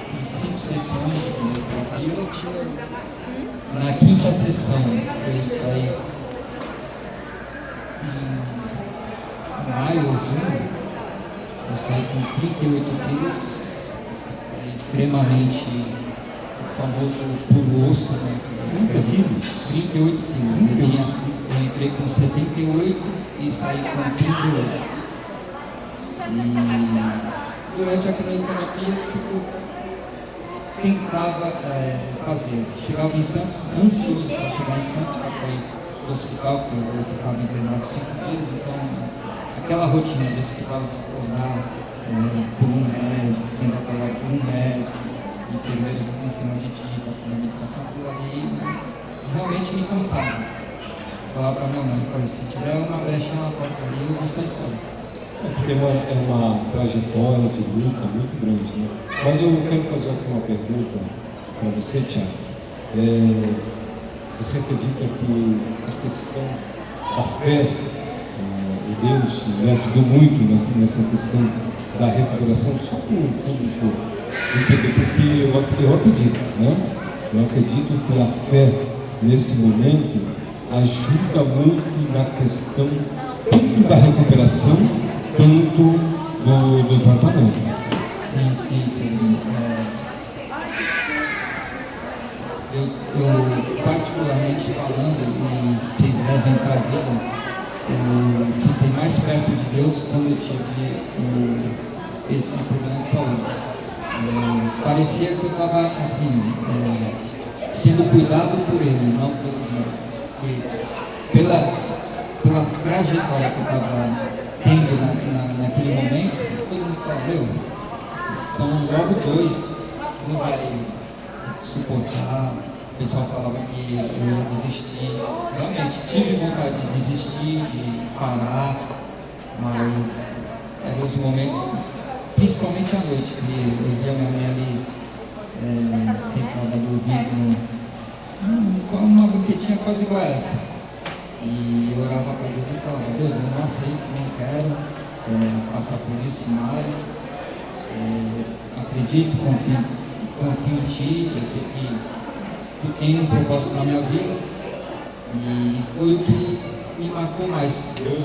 Fiz 5 sessões de quimioterapia. Na 5ª sessão eu saí em maio ou junho, eu saí com 38 quilos, extremamente famoso por osso, né? 30 quilos? 38 quilos. Eu entrei com 78 e saí com 38. E durante a quimioterapia, eu tentava fazer. Chegava em Santos, ansioso para chegar em Santos, para sair do hospital, porque eu ficava internado 5 dias, então aquela rotina do hospital de acordar por um médico, sendo apoiado por um médico, enfermeiro em cima de ti, para tomar medicação, aquilo ali realmente me cansava. Falar para minha mãe, se tiver uma brecha na porta ali, eu vou sair fora. Porque é uma trajetória de luta muito grande, né? Mas eu quero fazer aqui uma pergunta para você, Tiago. Você acredita que a questão da fé, o Deus me ajudou muito, né, nessa questão da recuperação, só para o público entender, porque eu acredito, né? Eu acredito que a fé, nesse momento, ajuda muito na questão tanto da recuperação, quanto do tratamento. Sim. Eu particularmente falando, e vocês levem para a vida, eu fiquei mais perto de Deus quando eu tive esse problema de saúde. Parecia que eu estava assim, sendo cuidado por Ele, não pelos médicos. Pela trajetória que eu estava tendo naquele momento, todo mundo falou, são logo dois, não vai suportar. O pessoal falava que eu ia desistir. Realmente tive vontade de desistir, de parar, mas eram os momentos, principalmente à noite, que eu via minha mãe ali sentada dormindo com uma banquetinha quase igual a essa. E eu orava para Deus e falava: Deus, eu não aceito, não quero passar por isso mais. Acredito, confio em Ti, eu sei que Tu tem um propósito na minha vida. E foi o que me marcou mais. Eu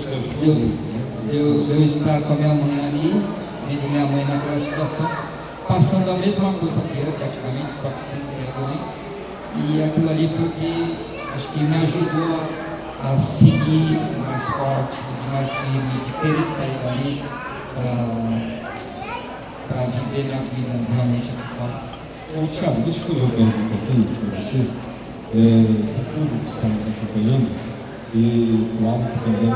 estar com a minha mãe ali, vendo minha mãe naquela situação, passando a mesma coisa que eu, praticamente, só que sem ter a doença. E aquilo ali foi o que acho que me ajudou a seguir mais forte, seguir mais firme, de querer sair dali para viver minha vida realmente aqui fora. Ô, Thiago, deixa eu fazer uma pergunta aqui para você. O público que está nos acompanhando, e claro que também o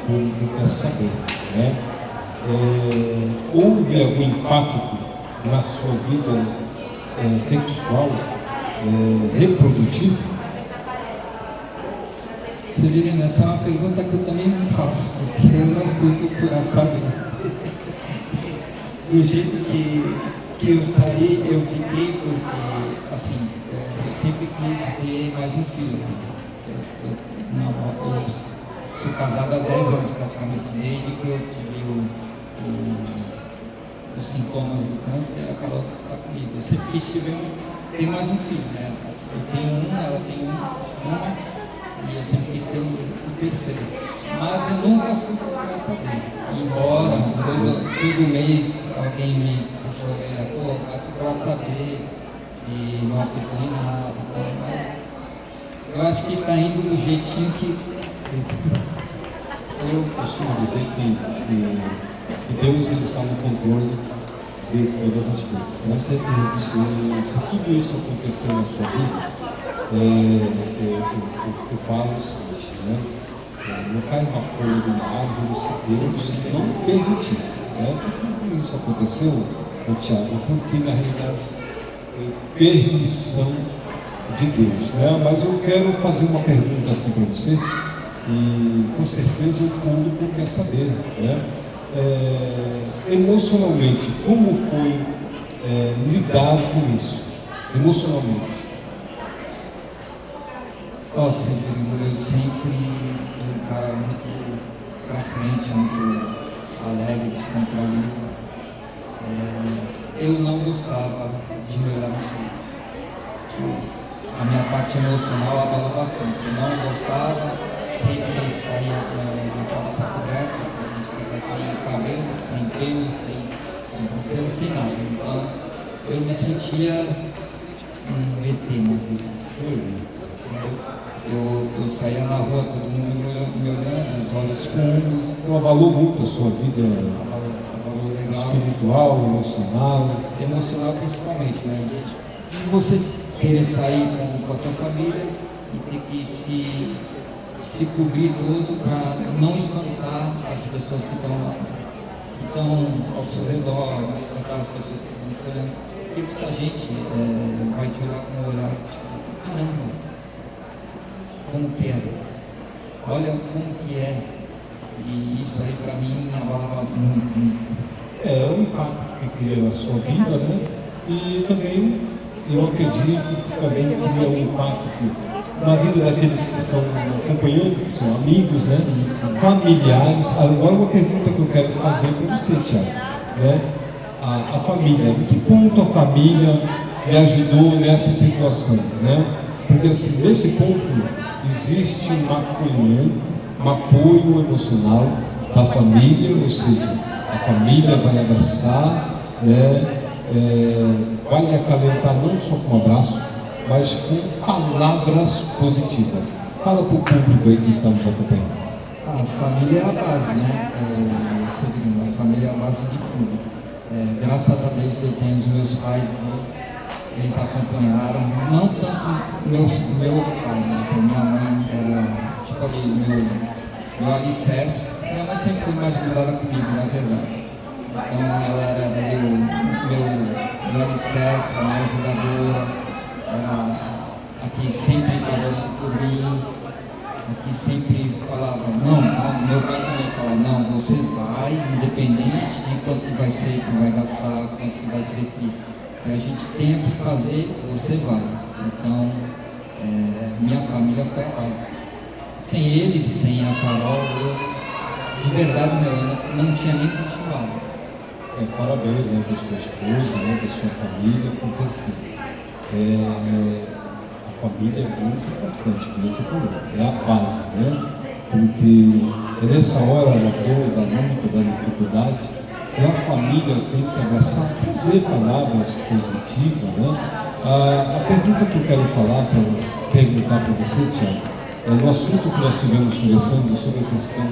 público quer saber, né? Houve algum impacto na sua vida sexual, reprodutiva? Severino, essa é uma pergunta que eu também me faço, porque eu não fui procurar saber. Do jeito que eu saí, eu fiquei porque, assim, eu sempre quis ter mais um filho. Eu sou casado há 10 anos praticamente, desde que eu tive os sintomas do câncer, a Carol está comigo. Eu sempre quis ter mais um filho, né? Eu tenho ela tem uma. E eu sempre quis ter um terceiro. Mas eu nunca fui procurar saber. Embora todo mês alguém me puxou a orelha, vai procurar saber se não afetou em nada. Mas eu acho que está indo do jeitinho que. Eu costumo dizer que Deus ele está no controle de todas as coisas. Né? Se tudo isso aconteceu na sua vida, eu falo o seguinte, né? Não cai uma folha de uma árvore se Deus não permitir. Né? Tudo isso aconteceu, Tiago, porque na realidade é permissão de Deus. Né? Mas eu quero fazer uma pergunta aqui para você, e com certeza o público quer saber, né? Emocionalmente, como foi lidar com isso? Emocionalmente. Nossa, eu sempre fui um cara muito pra frente, muito alegre, descontraído. Eu não gostava de me olhar no espelho. A minha parte emocional abalou bastante. Eu não gostava, sempre saía na cabeça coberta, a gente fica sem cabelo, sem pelo, sem nada. Então eu me sentia um ET na vida. Eu saía na rua, todo mundo me olhando, os olhos fundos. Então abalou muito a sua vida Abalou legal. espiritual, emocional. Emocional principalmente, né? De você querer sair com a tua família e ter que se cobrir todo para não espantar as pessoas que estão ao seu redor, não espantar as pessoas que estão te olhando. Porque muita gente vai te olhar com um olhar tipo, caramba, como que é? Olha como que é. E isso aí para mim abalava muito. É o impacto que cria na sua vida, né? E também, eu acredito que também cria um impacto na vida daqueles que estão acompanhando, que são amigos, né? Familiares. Agora uma pergunta que eu quero fazer para você, Thiago, né? A família, em que ponto a família me ajudou nessa situação, né? Porque assim, nesse ponto existe um acolhimento, um apoio emocional da família, ou seja, a família vai abraçar, né? Vai lhe acalentar não só com um abraço, mas com palavras positivas. Fala para o público aí que está nos acompanhando. A família é a base, né? A família é a base de tudo. Graças a Deus eu tenho os meus pais, eles acompanharam, não tanto meu pai, mas a minha mãe era tipo ali, meu alicerce. Minha mãe sempre foi mais grudada comigo, na verdade. Então ela era meu alicerce, a minha ajudadora, era a que sempre estava por mim, a que sempre falava, não, meu pai também falava, não, você vai, independente de quanto vai ser que vai gastar, quanto vai ser que a gente tem que fazer, você vai. Então, minha família foi a base. Sem eles, sem a Carol, eu, de verdade, eu não tinha nem continuado. Parabéns, né, da sua esposa, né, da sua família, porque assim, a família é muito importante, como você falou, é a base, né? Porque nessa hora da dor, da luta, da dificuldade, a família tem que abraçar, dizer palavras positivas, né? A pergunta que eu quero perguntar para você, Thiago, no assunto que nós estivemos conversando sobre a questão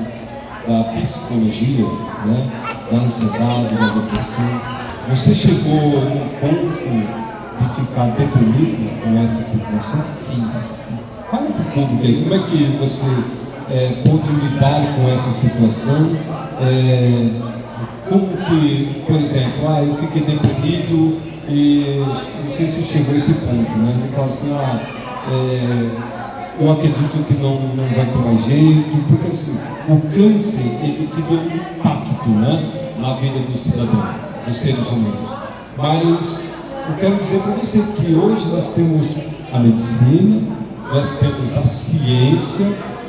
da psicologia, né? Da ansiedade, da depressão, você chegou num ponto de ficar deprimido com essa situação? Sim. Fala para o público aí, como é que você pôde lidar com essa situação? Como que, por exemplo, eu fiquei deprimido e não sei se chegou a esse ponto, né? Ele fala assim, eu acredito que não vai ter mais jeito, porque assim, o câncer, ele cria um impacto, né, na vida do cidadão, dos seres humanos. Mas eu quero dizer para você que hoje nós temos a medicina, nós temos a ciência,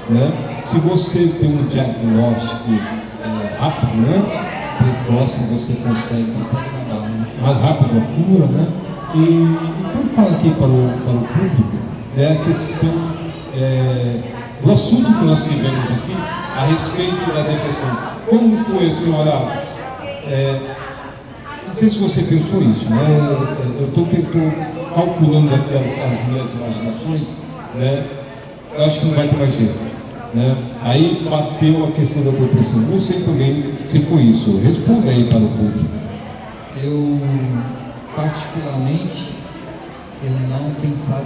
né? Se você tem um diagnóstico rápido, né? Precoce, você consegue mais rápido a cura, né? Então fala aqui para o público, né, a questão do assunto que nós tivemos aqui a respeito da depressão. Como foi a senhora? Não sei se você pensou isso, né? Eu estou calculando aqui as minhas imaginações, né? Eu acho que não vai ter mais jeito, né? Aí bateu a questão da depressão. Não sei também se foi isso. Responda aí para o público. Eu, particularmente, eu não pensava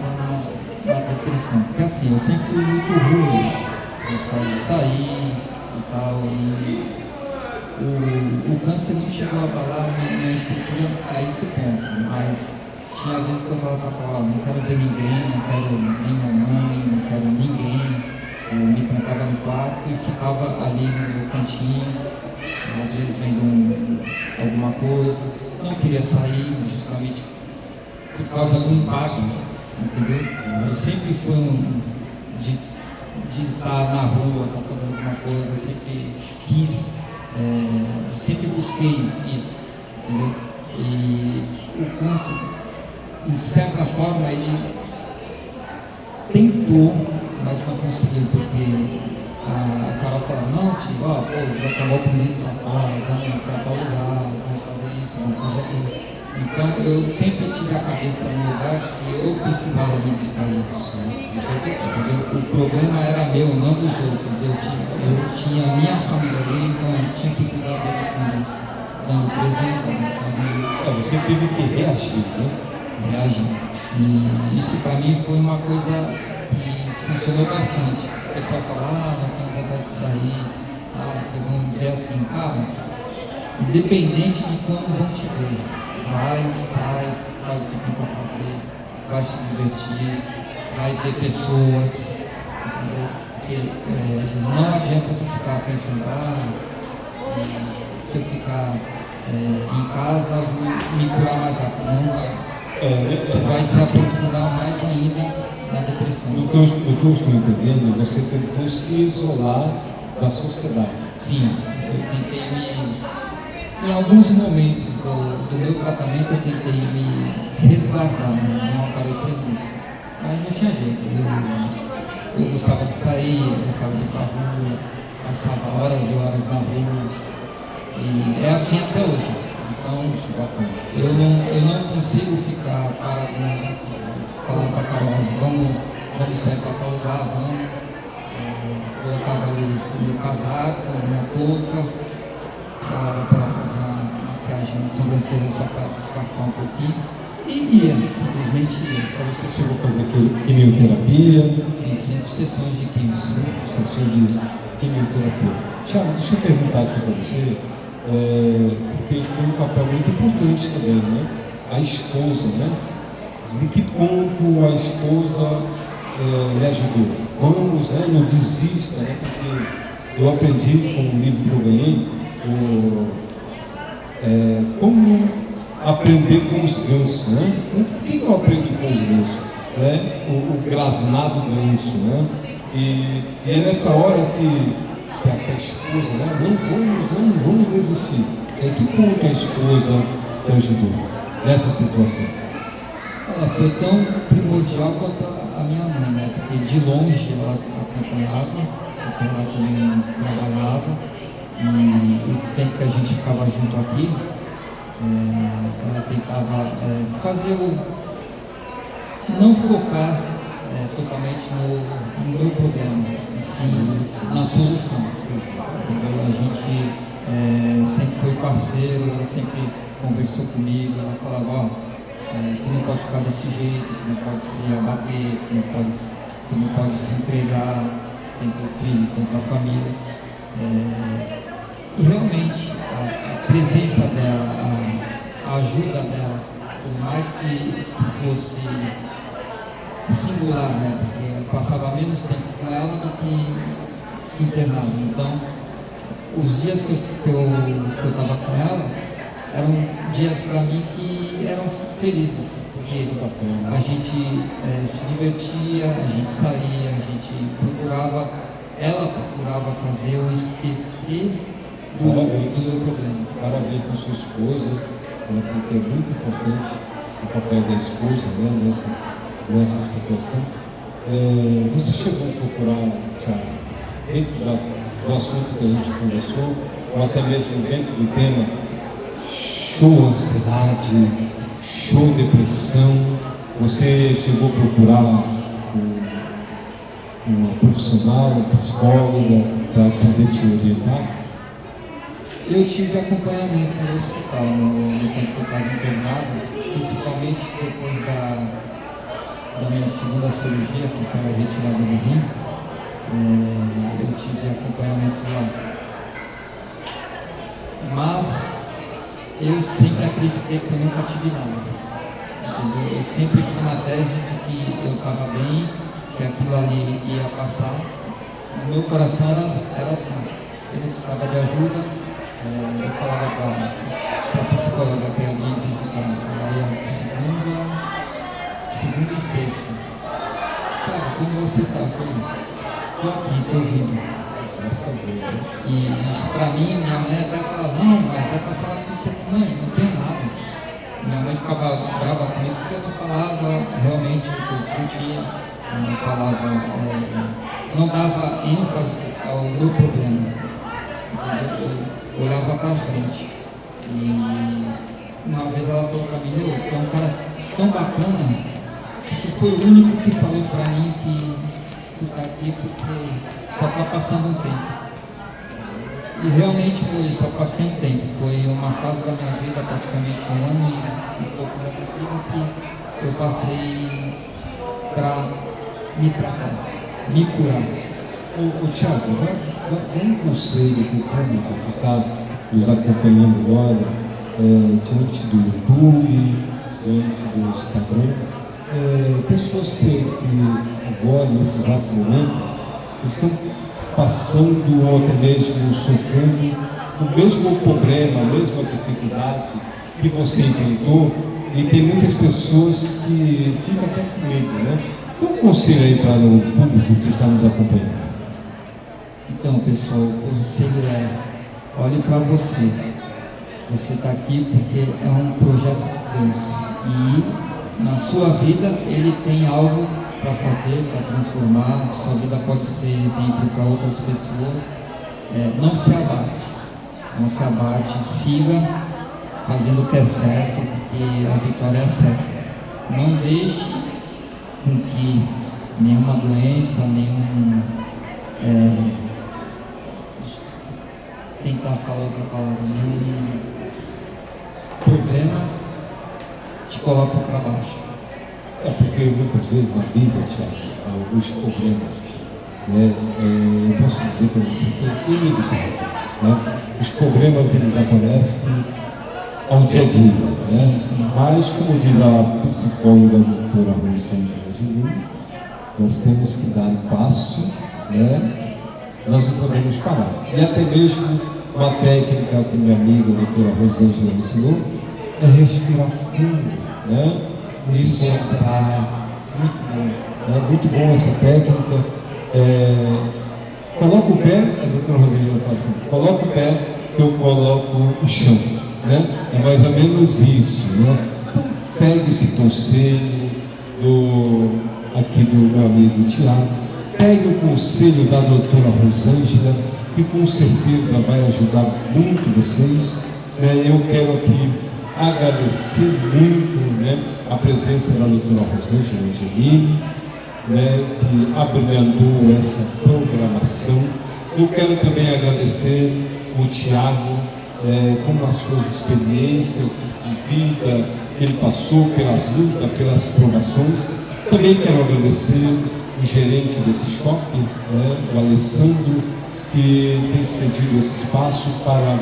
na depressão, porque assim, eu sempre fui muito ruim, gostava de sair e tal, e o câncer não chegou a abalar minha estrutura a esse ponto, mas tinha vezes que eu falava para falar, não quero ver ninguém, não quero nem minha mãe, não quero ninguém, eu me trancava no quarto e ficava ali no meu cantinho, às vezes vendo alguma coisa, não queria sair justamente por causa do impacto, entendeu? Eu sempre fui de estar na rua, fazendo alguma coisa, sempre quis, sempre busquei isso, entendeu? E o câncer, de certa forma, ele tentou, mas não conseguiu, porque a Carol fala, não, tio, já acabou comigo, vamos para tal lugar, vamos fazer isso, vamos fazer aquilo. Então eu sempre tive a cabeça no lugar que eu precisava me distrair. O problema era meu, não dos outros. Eu tinha a minha família ali, então eu tinha que cuidar deles também, dando presença. Você teve que reagir, né? Reagir. E isso para mim foi uma coisa que funcionou bastante. O pessoal fala, não tenho vontade de sair, vamos ver assim, cara, independente de como vão te ver. Vai, sai, faz o que tem para fazer, vai se divertir, vai ver pessoas, entendeu? porque não adianta tu ficar pensando, se eu ficar em casa, eu vou me curar mais rápido. Não, tu vai se aprofundar mais ainda na depressão. No que eu estou entendendo, você tentou se isolar da sociedade. Sim, eu tentei em alguns momentos do meu tratamento, eu tentei me resguardar, né? Não aparecer muito. Mas não tinha jeito. Eu gostava de sair, eu gostava de ir para a rua, passava horas e horas na rua. E é assim até hoje. Então, eu não consigo ficar parado assim, falando para a Carol, vamos sair para tal lugar, vamos. Colocava o meu casaco, a minha touca, para fazer uma maquiagem na sobrancelha só para disfarçar um pouquinho. E ia, simplesmente ia. Você chegou a fazer quimioterapia? Fiz 5 sessões de quimio. 5 sessões de quimioterapia. Tiago, deixa eu perguntar aqui para você, porque tem um papel muito importante também, né? A esposa, né? De que ponto a esposa lhe ajudou? Vamos, né? Não desista, né? Porque eu aprendi com um livro que eu ganhei, como aprender com os gansos, né? O que eu aprendo com os gansos? O grasnado ganso, né? E é nessa hora que a esposa, né? Não vamos desistir. Em que ponto a esposa te ajudou nessa situação? Ela foi tão primordial quanto a minha mãe, né? Porque de longe ela acompanhava, porque ela também trabalhava, e o tempo que a gente ficava junto aqui, ela tentava não focar totalmente no meu problema, e sim na solução. Entendeu? A gente sempre foi parceiro, ela sempre conversou comigo, ela falava, tu não pode ficar desse jeito, tu não pode se abater, tu não pode se entregar, tem teu filho, tem tua família. E realmente a presença dela, a ajuda dela, por mais que fosse singular, né? Porque eu passava menos tempo com ela do que internado. Então, os dias que eu estava com ela eram dias para mim que eram felizes, porque a gente se divertia, a gente saía, a gente ela procurava fazer eu esquecer do meu problema. Parabéns com sua esposa, porque é muito importante o papel da esposa, né, nessa situação. Você chegou a procurar, Tiago, dentro do assunto que a gente conversou, ou até mesmo dentro do tema show ansiedade, show depressão, você chegou a procurar uma profissional, uma psicóloga, para poder te orientar? Eu tive acompanhamento no hospital, no tempo que eu estava internado, principalmente depois da minha segunda cirurgia, que foi a retirada do rim. Eu tive acompanhamento lá. Mas eu sempre acreditei que eu nunca tive nada. Entendeu? Eu sempre fui na tese de que eu estava bem, que aquilo ali ia passar. O meu coração era assim. Eu precisava de ajuda. Eu falava para a psicóloga que eu ia visitar, ela ia segunda e sexta. Cara, como você está? Eu falei, estou aqui, estou vivo. E isso para mim, minha mãe até falava, não, mas é para falar com você, mãe, não tem nada. Minha mãe ficava brava comigo porque eu não falava realmente o que eu sentia, não falava, não dava ênfase ao meu problema. Eu olhava para frente. E uma vez ela falou para mim, tu é um cara tão bacana, que tu foi o único que falou para mim que tu está aqui porque só está passando um tempo. E realmente foi, só passei um tempo. Foi uma fase da minha vida, praticamente um ano e pouco da minha vida, que eu passei para me tratar, me curar. O Tiago, dá um conselho para o público que está nos acompanhando agora, diante do YouTube, diante do Instagram, pessoas que agora, nesse exato momento, estão passando ou até mesmo sofrendo o mesmo problema, a mesma dificuldade que você enfrentou, e tem muitas pessoas que ficam até com medo, né? Qual o conselho aí para o público que está nos acompanhando? Então, pessoal, o conselho é: olhe para você. Você está aqui porque é um projeto de Deus. E na sua vida Ele tem algo para fazer, para transformar. Sua vida pode ser exemplo para outras pessoas. Não se abate. Não se abate. Siga fazendo o que é certo, porque a vitória é certa. Não deixe com que nenhuma doença, tentar falar outra palavra, nenhum problema te coloca para baixo. Porque muitas vezes na Bíblia, Tiago, há alguns problemas, né? Eu posso dizer para você que é inevitável, né? Os problemas, eles aparecem ao dia a dia, né? Mas, como diz a psicóloga doutora Rosângela Angelini, nós temos que dar um passo, né? Nós não podemos parar. E até mesmo uma técnica que minha amiga a doutora Rosângela me ensinou é respirar fundo, né? Isso está muito bom. É muito bom essa técnica. Coloca o pé, a doutora Rosângela fala assim: coloca o pé que eu coloco o chão, né? É mais ou menos isso, né? Então, pegue esse conselho aqui do meu amigo Tiago, pegue o conselho da doutora Rosângela, que com certeza vai ajudar muito vocês, né? Eu quero aqui agradecer muito, né, a presença da doutora Rosângela Angelini, né, que abrilhantou essa programação. Eu quero também agradecer o Tiago, com as suas experiências de vida que ele passou, pelas lutas, pelas provações. Também quero agradecer o gerente desse shopping, né, o Alessandro, que tem cedido esse espaço para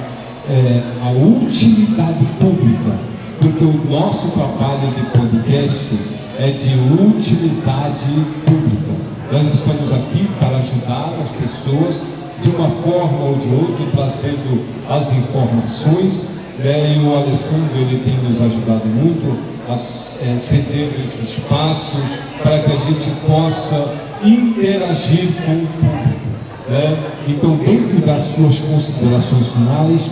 a utilidade pública, porque o nosso trabalho de podcast é de utilidade pública. Nós estamos aqui para ajudar as pessoas de uma forma ou de outra, trazendo as informações, né? E o Alessandro, ele tem nos ajudado muito a ceder esse espaço para que a gente possa interagir com o público, né? Então, dentro das suas considerações finais,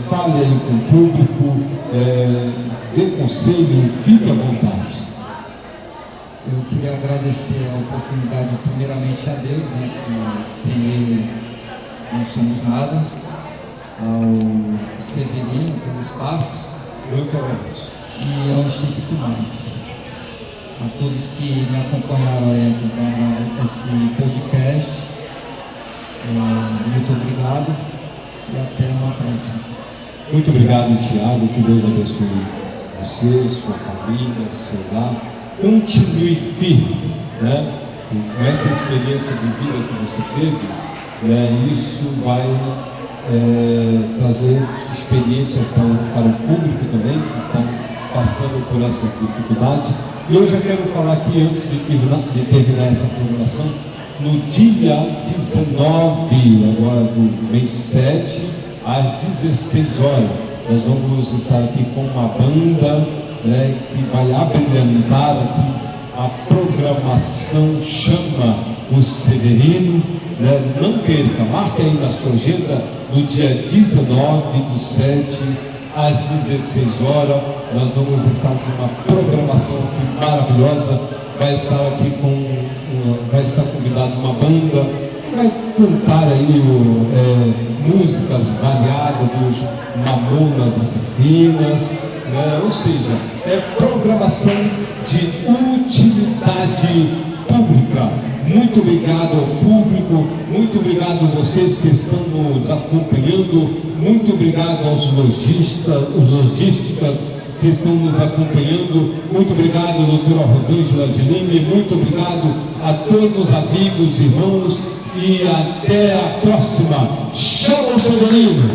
fale aí com o público, dê conselho, fique à vontade. Eu queria agradecer a oportunidade, primeiramente a Deus, né, que sem Ele não somos nada, ao Severino pelo espaço, e ao Instituto Mais. A todos que me acompanharam aí para esse podcast, muito obrigado e até uma próxima. Muito obrigado, Tiago, que Deus abençoe você, sua família, seu lar. Continue firme, né? Com essa experiência de vida que você teve, isso vai trazer experiência para o público também, que está passando por essa dificuldade. E eu já quero falar aqui, antes de terminar essa programação, no dia 19, agora do mês 7, às 16 horas, nós vamos estar aqui com uma banda, né, que vai abrilhantar aqui a programação Chama o Severino, né? Não perca, marque aí na sua agenda, no dia 19/7, às 16 horas, nós vamos estar com uma programação aqui maravilhosa. Vai estar convidado uma banda que vai cantar aí músicas variadas dos Mamonas Assassinas, né? Ou seja, é programação de utilidade pública. Muito obrigado ao público, muito obrigado a vocês que estão nos acompanhando, muito obrigado aos logísticas que estão nos acompanhando, muito obrigado, doutora Rosângela Angelini, muito obrigado a todos os amigos, irmãos, e até a próxima. Chama o Severino!